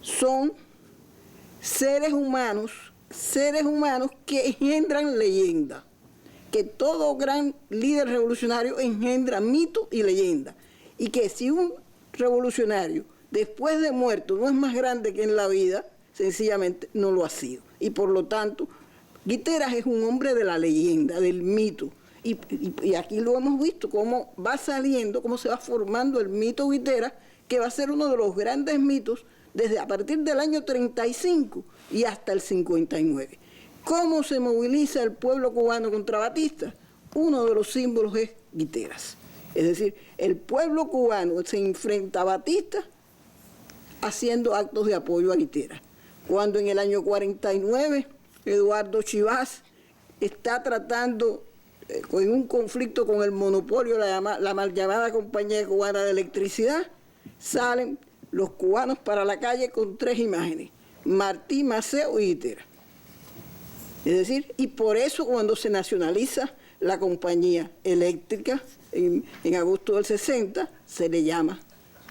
son seres humanos que engendran leyenda, que todo gran líder revolucionario engendra mito y leyenda, y que si un revolucionario después de muerto no es más grande que en la vida, sencillamente no lo ha sido. Y por lo tanto, Guiteras es un hombre de la leyenda, del mito. Y aquí lo hemos visto, cómo va saliendo, cómo se va formando el mito Guiteras, que va a ser uno de los grandes mitos desde a partir del año 35 y hasta el 59. ¿Cómo se moviliza el pueblo cubano contra Batista? Uno de los símbolos es Guiteras. Es decir, el pueblo cubano se enfrenta a Batista haciendo actos de apoyo a Guiteras. Cuando en el año 49 Eduardo Chivás está tratando con un conflicto con el monopolio, la mal llamada Compañía Cubana de Electricidad, salen los cubanos para la calle con 3 imágenes: Martí, Maceo y Guiteras. Es decir, y por eso cuando se nacionaliza la compañía eléctrica en agosto del 60, se le llama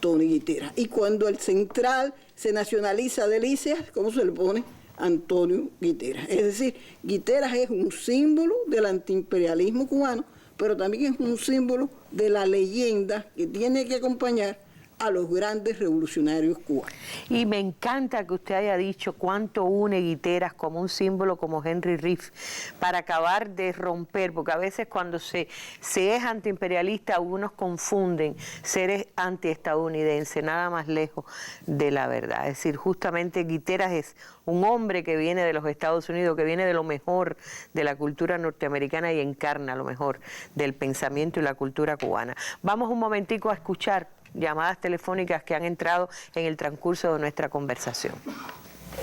Tony Guiteras. Y cuando el central se nacionaliza de Líceas, ¿cómo se le pone? Antonio Guiteras. Es decir, Guiteras es un símbolo del antiimperialismo cubano, pero también es un símbolo de la leyenda que tiene que acompañar a los grandes revolucionarios cubanos. Y me encanta que usted haya dicho cuánto une Guiteras como un símbolo como Henry Reef para acabar de romper, porque a veces cuando se es antiimperialista algunos confunden ser antiestadounidense, nada más lejos de la verdad. Es decir, justamente Guiteras es un hombre que viene de los Estados Unidos, que viene de lo mejor de la cultura norteamericana y encarna lo mejor del pensamiento y la cultura cubana. Vamos un momentico a escuchar llamadas telefónicas que han entrado en el transcurso de nuestra conversación.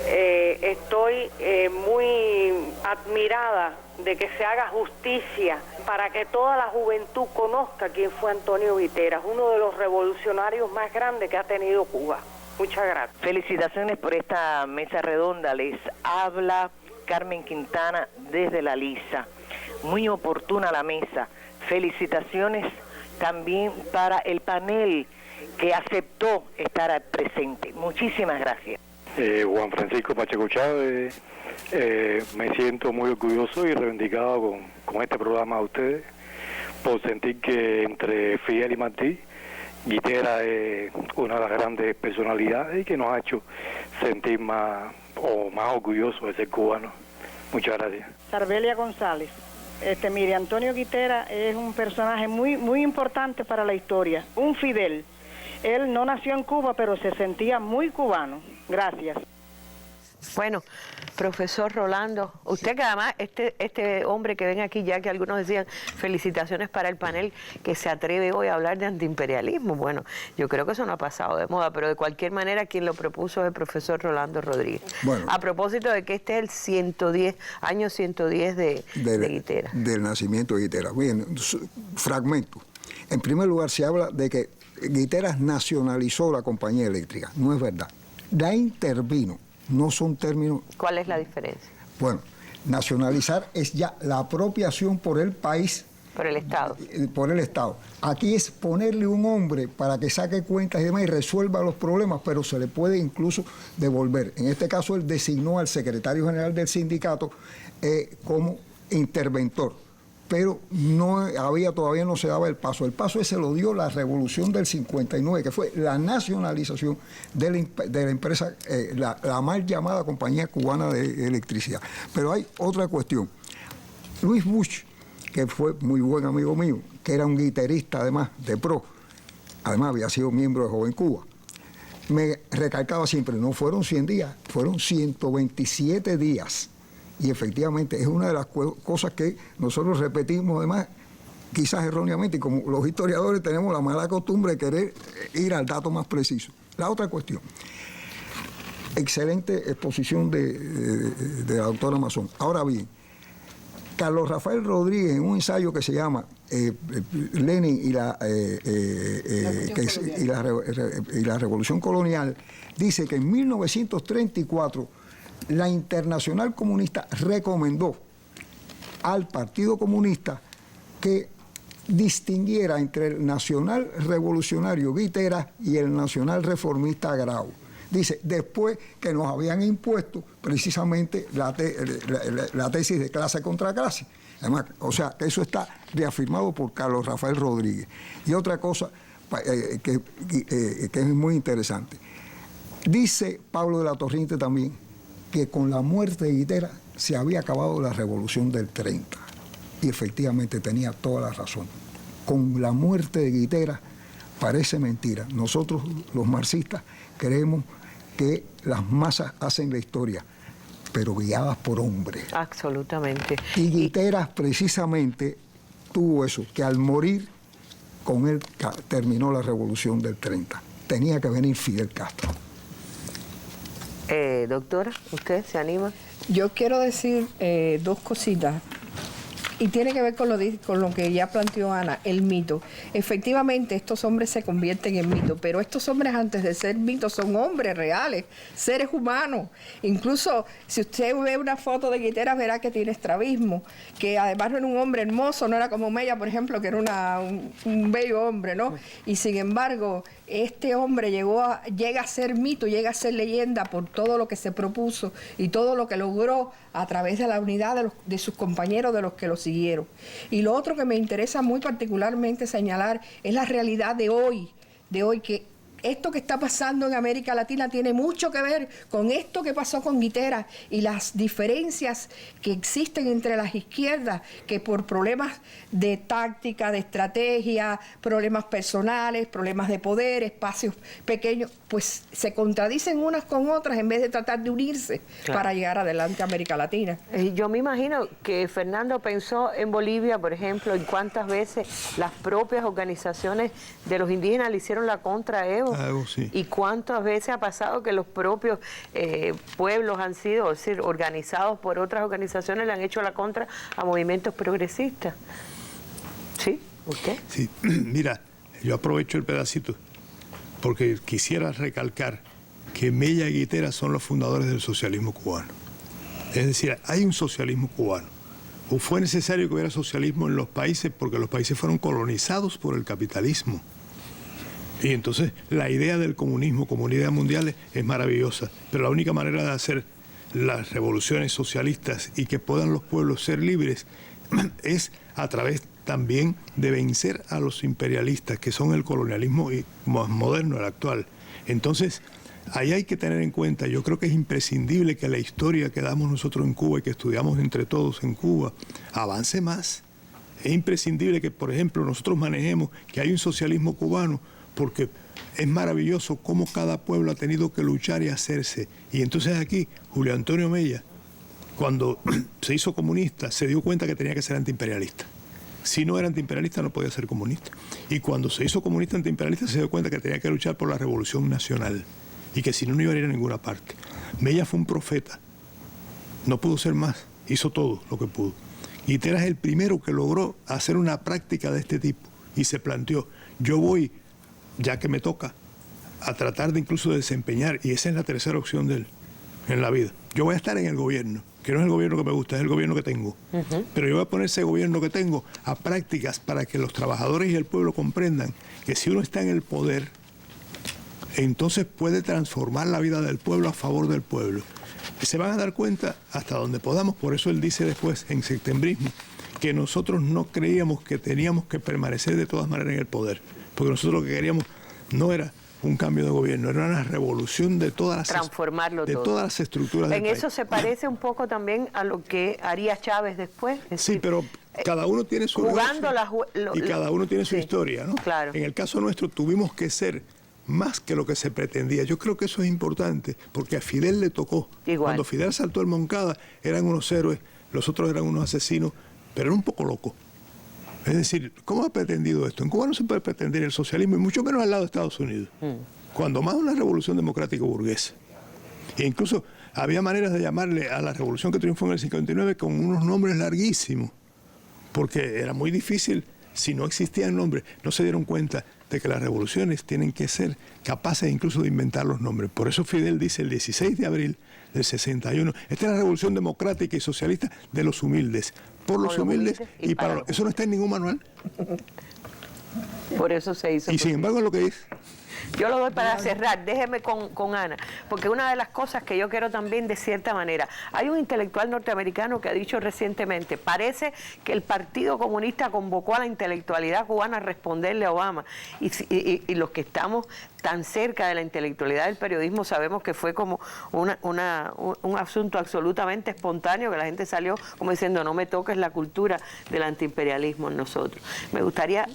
Estoy muy admirada de que se haga justicia para que toda la juventud conozca quién fue Antonio Guiteras, uno de los revolucionarios más grandes que ha tenido Cuba. Muchas gracias. Felicitaciones por esta mesa redonda. Les habla Carmen Quintana desde La Lisa. Muy oportuna la mesa. Felicitaciones también para el panel que aceptó estar presente. Muchísimas gracias. Juan Francisco Pacheco Chávez, me siento muy orgulloso y reivindicado con este programa de ustedes, por sentir que entre Fidel y Martí, Guiteras es una de las grandes personalidades y que nos ha hecho sentir más orgullosos de ser cubanos. Muchas gracias. Sarbelia González. Mire, Antonio Guiteras es un personaje muy importante para la historia, un Fidel. Él no nació en Cuba, pero se sentía muy cubano. Gracias. Bueno, profesor Rolando, usted que además, este hombre que ven aquí, ya que algunos decían felicitaciones para el panel, que se atreve hoy a hablar de antiimperialismo. Bueno, yo creo que eso no ha pasado de moda, pero de cualquier manera quien lo propuso es el profesor Rolando Rodríguez. Bueno, a propósito de que este es el año 110 de Guiteras. Del nacimiento de Guiteras. Bien, fragmento. En primer lugar, se habla de que Guiteras nacionalizó la compañía eléctrica. No es verdad. La intervino. No son términos... ¿Cuál es la diferencia? Bueno, nacionalizar es ya la apropiación por el país. Por el Estado. Por el Estado. Aquí es ponerle un hombre para que saque cuentas y demás y resuelva los problemas, pero se le puede incluso devolver. En este caso, él designó al secretario general del sindicato como interventor. Pero todavía no se daba el paso. El paso ese lo dio la revolución del 59, que fue la nacionalización de la empresa, la mal llamada Compañía Cubana de Electricidad. Pero hay otra cuestión. Luis Bush, que fue muy buen amigo mío, que era un guitarrista además de pro, además había sido miembro de Joven Cuba, me recalcaba siempre, no fueron 100 días, fueron 127 días. Y efectivamente es una de las cosas que nosotros repetimos, además, quizás erróneamente, y como los historiadores tenemos la mala costumbre de querer ir al dato más preciso. La otra cuestión, excelente exposición de la doctora Mazón. Ahora bien, Carlos Rafael Rodríguez, en un ensayo que se llama Lenin y la Revolución Colonial, dice que en 1934 la Internacional Comunista recomendó al Partido Comunista que distinguiera entre el nacional revolucionario Guiteras y el nacional reformista Grau. Dice, después que nos habían impuesto precisamente la tesis de clase contra clase. Además, o sea, eso está reafirmado por Carlos Rafael Rodríguez. Y otra cosa que es muy interesante. Dice Pablo de la Torriente también que con la muerte de Guiteras se había acabado la revolución del 30. Y efectivamente tenía toda la razón. Con la muerte de Guiteras parece mentira. Nosotros, los marxistas, creemos que las masas hacen la historia, pero guiadas por hombres. Absolutamente. Y Guiteras precisamente tuvo eso, que al morir, con él terminó la revolución del 30. Tenía que venir Fidel Castro. Doctora, ¿usted se anima? Yo quiero decir dos cositas. Y tiene que ver con lo que ya planteó Ana, el mito. Efectivamente, estos hombres se convierten en mitos, pero estos hombres antes de ser mitos son hombres reales, seres humanos. Incluso si usted ve una foto de Guiteras verá que tiene estrabismo, que además no era un hombre hermoso, no era como Mella, por ejemplo, que era un bello hombre, ¿no? Y sin embargo, este hombre llega a ser mito, llega a ser leyenda por todo lo que se propuso y todo lo que logró a través de la unidad de sus compañeros, de los que lo siguieron. Y lo otro que me interesa muy particularmente señalar es la realidad de hoy, que esto que está pasando en América Latina tiene mucho que ver con esto que pasó con Guitera y las diferencias que existen entre las izquierdas, que por problemas de táctica, de estrategia, problemas personales, problemas de poder, espacios pequeños, pues se contradicen unas con otras en vez de tratar de unirse para llegar adelante a América Latina. Yo me imagino que Fernando pensó en Bolivia, por ejemplo, en cuántas veces las propias organizaciones de los indígenas le hicieron la contra a Evo. Sí. Y cuántas veces ha pasado que los propios pueblos han sido, es decir, organizados por otras organizaciones, le han hecho la contra a movimientos progresistas. ¿Sí? ¿Usted? Sí, mira, yo aprovecho el pedacito porque quisiera recalcar que Mella y Guitera son los fundadores del socialismo cubano. Es decir, hay un socialismo cubano. Fue necesario que hubiera socialismo en los países porque los países fueron colonizados por el capitalismo. Y entonces la idea del comunismo como una idea mundial es maravillosa, pero la única manera de hacer las revoluciones socialistas y que puedan los pueblos ser libres es a través también de vencer a los imperialistas, que son el colonialismo más moderno, el actual. Entonces, ahí hay que tener en cuenta, yo creo que es imprescindible que la historia que damos nosotros en Cuba y que estudiamos entre todos en Cuba avance más. Es imprescindible que, por ejemplo, nosotros manejemos que hay un socialismo cubano, porque es maravilloso cómo cada pueblo ha tenido que luchar y hacerse. Y entonces aquí, Julio Antonio Mella, cuando se hizo comunista, se dio cuenta que tenía que ser antiimperialista. Si no era antiimperialista, no podía ser comunista. Y cuando se hizo comunista antiimperialista, se dio cuenta que tenía que luchar por la revolución nacional y que si no, no iba a ir a ninguna parte. Mella fue un profeta. No pudo ser más. Hizo todo lo que pudo. Guitera es el primero que logró hacer una práctica de este tipo y se planteó, yo voy, ya que me toca, a tratar de incluso desempeñar, y esa es la tercera opción de él en la vida. Yo voy a estar en el gobierno, que no es el gobierno que me gusta, es el gobierno que tengo. Pero yo voy a poner ese gobierno que tengo a prácticas para que los trabajadores y el pueblo comprendan que si uno está en el poder, entonces puede transformar la vida del pueblo a favor del pueblo. Y se van a dar cuenta hasta donde podamos, por eso él dice después en Septembrismo, que nosotros no creíamos que teníamos que permanecer de todas maneras en el poder. Porque nosotros lo que queríamos no era un cambio de gobierno, era una revolución de todas las, transformarlo de todo. Todas las estructuras del En eso país. se parece un poco también a lo que haría Chávez después. Sí, decir, pero cada uno tiene su jugando y cada uno tiene su historia, ¿no? Claro. En el caso nuestro tuvimos que ser más que lo que se pretendía. Yo creo que eso es importante, porque a Fidel le tocó. Igual. Cuando Fidel saltó el Moncada, eran unos héroes, los otros eran unos asesinos, pero era un poco loco. Es decir, ¿cómo ha pretendido esto? En Cuba no se puede pretender el socialismo, y mucho menos al lado de Estados Unidos. Cuando más una revolución democrática burguesa. E incluso había maneras de llamarle a la revolución que triunfó en el 59 con unos nombres larguísimos, porque era muy difícil, si no existían nombres, no se dieron cuenta de que las revoluciones tienen que ser capaces incluso de inventar los nombres. Por eso Fidel dice el 16 de abril del 61, esta es la revolución democrática y socialista de los humildes, por los humildes y para los... Eso no está en ningún manual. Por eso se hizo. Y sin embargo es lo que dice. Yo lo doy para cerrar, déjeme con Ana, porque una de las cosas que yo quiero también de cierta manera, hay un intelectual norteamericano que ha dicho recientemente, parece que el Partido Comunista convocó a la intelectualidad cubana a responderle a Obama, y los que estamos tan cerca de la intelectualidad del periodismo sabemos que fue como un asunto absolutamente espontáneo, que la gente salió como diciendo no me toques la cultura del antiimperialismo en nosotros. Me gustaría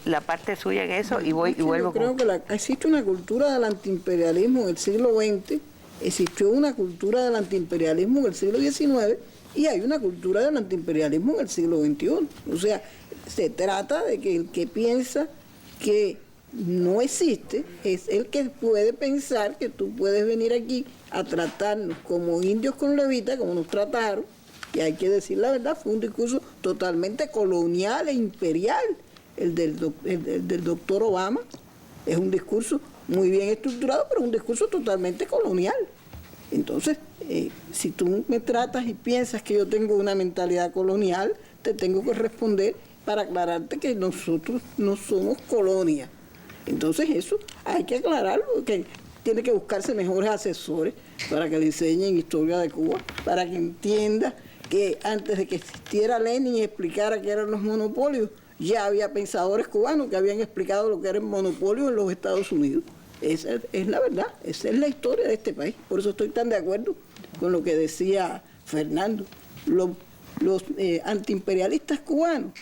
la parte suya en eso y vuelvo. Yo creo que existe una cultura del antiimperialismo en el siglo XX, existió una cultura del antiimperialismo en el siglo XIX y hay una cultura del antiimperialismo en el siglo XXI. O sea, se trata de que el que piensa que no existe es el que puede pensar que tú puedes venir aquí a tratarnos como indios con levita, como nos trataron, y hay que decir la verdad, fue un discurso totalmente colonial e imperial el del doctor Obama. Es un discurso muy bien estructurado, pero un discurso totalmente colonial. Entonces, si tú me tratas y piensas que yo tengo una mentalidad colonial, te tengo que responder para aclararte que nosotros no somos colonia. Entonces eso hay que aclararlo, que tiene que buscarse mejores asesores para que le enseñen historia de Cuba, para que entienda que antes de que existiera Lenin y explicara qué eran los monopolios, ya había pensadores cubanos que habían explicado lo que era el monopolio en los Estados Unidos. Esa es la verdad, esa es la historia de este país. Por eso estoy tan de acuerdo con lo que decía Fernando. Los antiimperialistas cubanos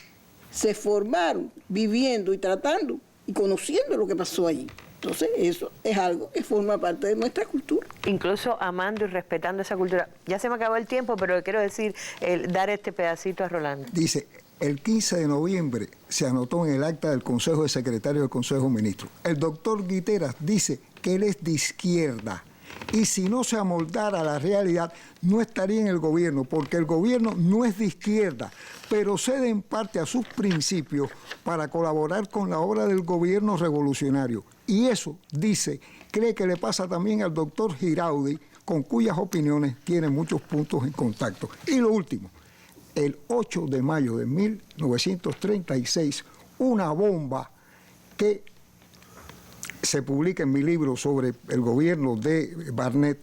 se formaron viviendo y tratando y conociendo lo que pasó allí. Entonces eso es algo que forma parte de nuestra cultura. Incluso amando y respetando esa cultura. Ya se me acabó el tiempo, pero quiero decir, dar este pedacito a Rolando. Dice, el 15 de noviembre se anotó en el acta del Consejo de Secretarios del Consejo de Ministros. El doctor Guiteras dice que él es de izquierda y si no se amoldara a la realidad no estaría en el gobierno, porque el gobierno no es de izquierda, pero cede en parte a sus principios para colaborar con la obra del gobierno revolucionario. Y eso, dice, cree que le pasa también al doctor Giraudi, con cuyas opiniones tiene muchos puntos en contacto. Y lo último, el 8 de mayo de 1936, una bomba que se publica en mi libro sobre el gobierno de Barnett,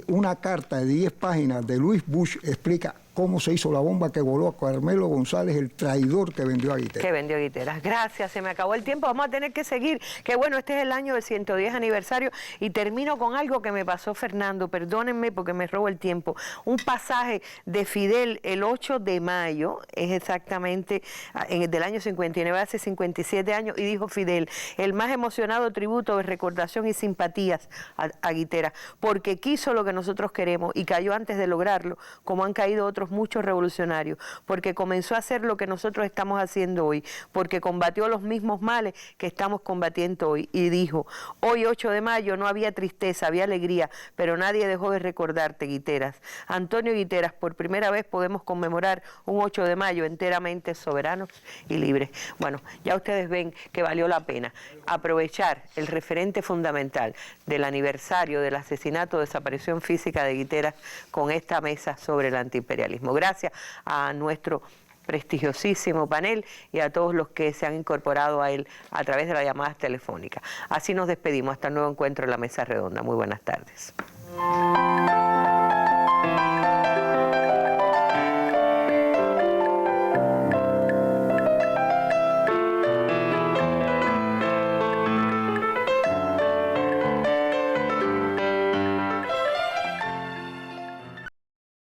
una carta de 10 páginas de Luis Bush explica cómo se hizo la bomba que voló a Carmelo González, el traidor que vendió a Guiteras. Que vendió a Guiteras. Gracias, se me acabó el tiempo, vamos a tener que seguir. Que bueno, este es el año del 110 aniversario y termino con algo que me pasó Fernando, perdónenme porque me robo el tiempo. Un pasaje de Fidel el 8 de mayo, es exactamente del año 59, hace 57 años, y dijo Fidel, el más emocionado tributo de recordación y simpatías a Guiteras, porque quiso lo que nosotros queremos y cayó antes de lograrlo, como han caído otros muchos revolucionarios, porque comenzó a hacer lo que nosotros estamos haciendo hoy, porque combatió los mismos males que estamos combatiendo hoy, y dijo, hoy 8 de mayo no había tristeza, había alegría, pero nadie dejó de recordarte, Guiteras. Antonio Guiteras, por primera vez podemos conmemorar un 8 de mayo enteramente soberanos y libres. Bueno, ya ustedes ven que valió la pena aprovechar el referente fundamental del aniversario del asesinato o desaparición física de Guiteras con esta mesa sobre el antiimperialismo. Gracias a nuestro prestigiosísimo panel y a todos los que se han incorporado a él a través de las llamadas telefónicas. Así nos despedimos. Hasta el nuevo encuentro en la Mesa Redonda. Muy buenas tardes.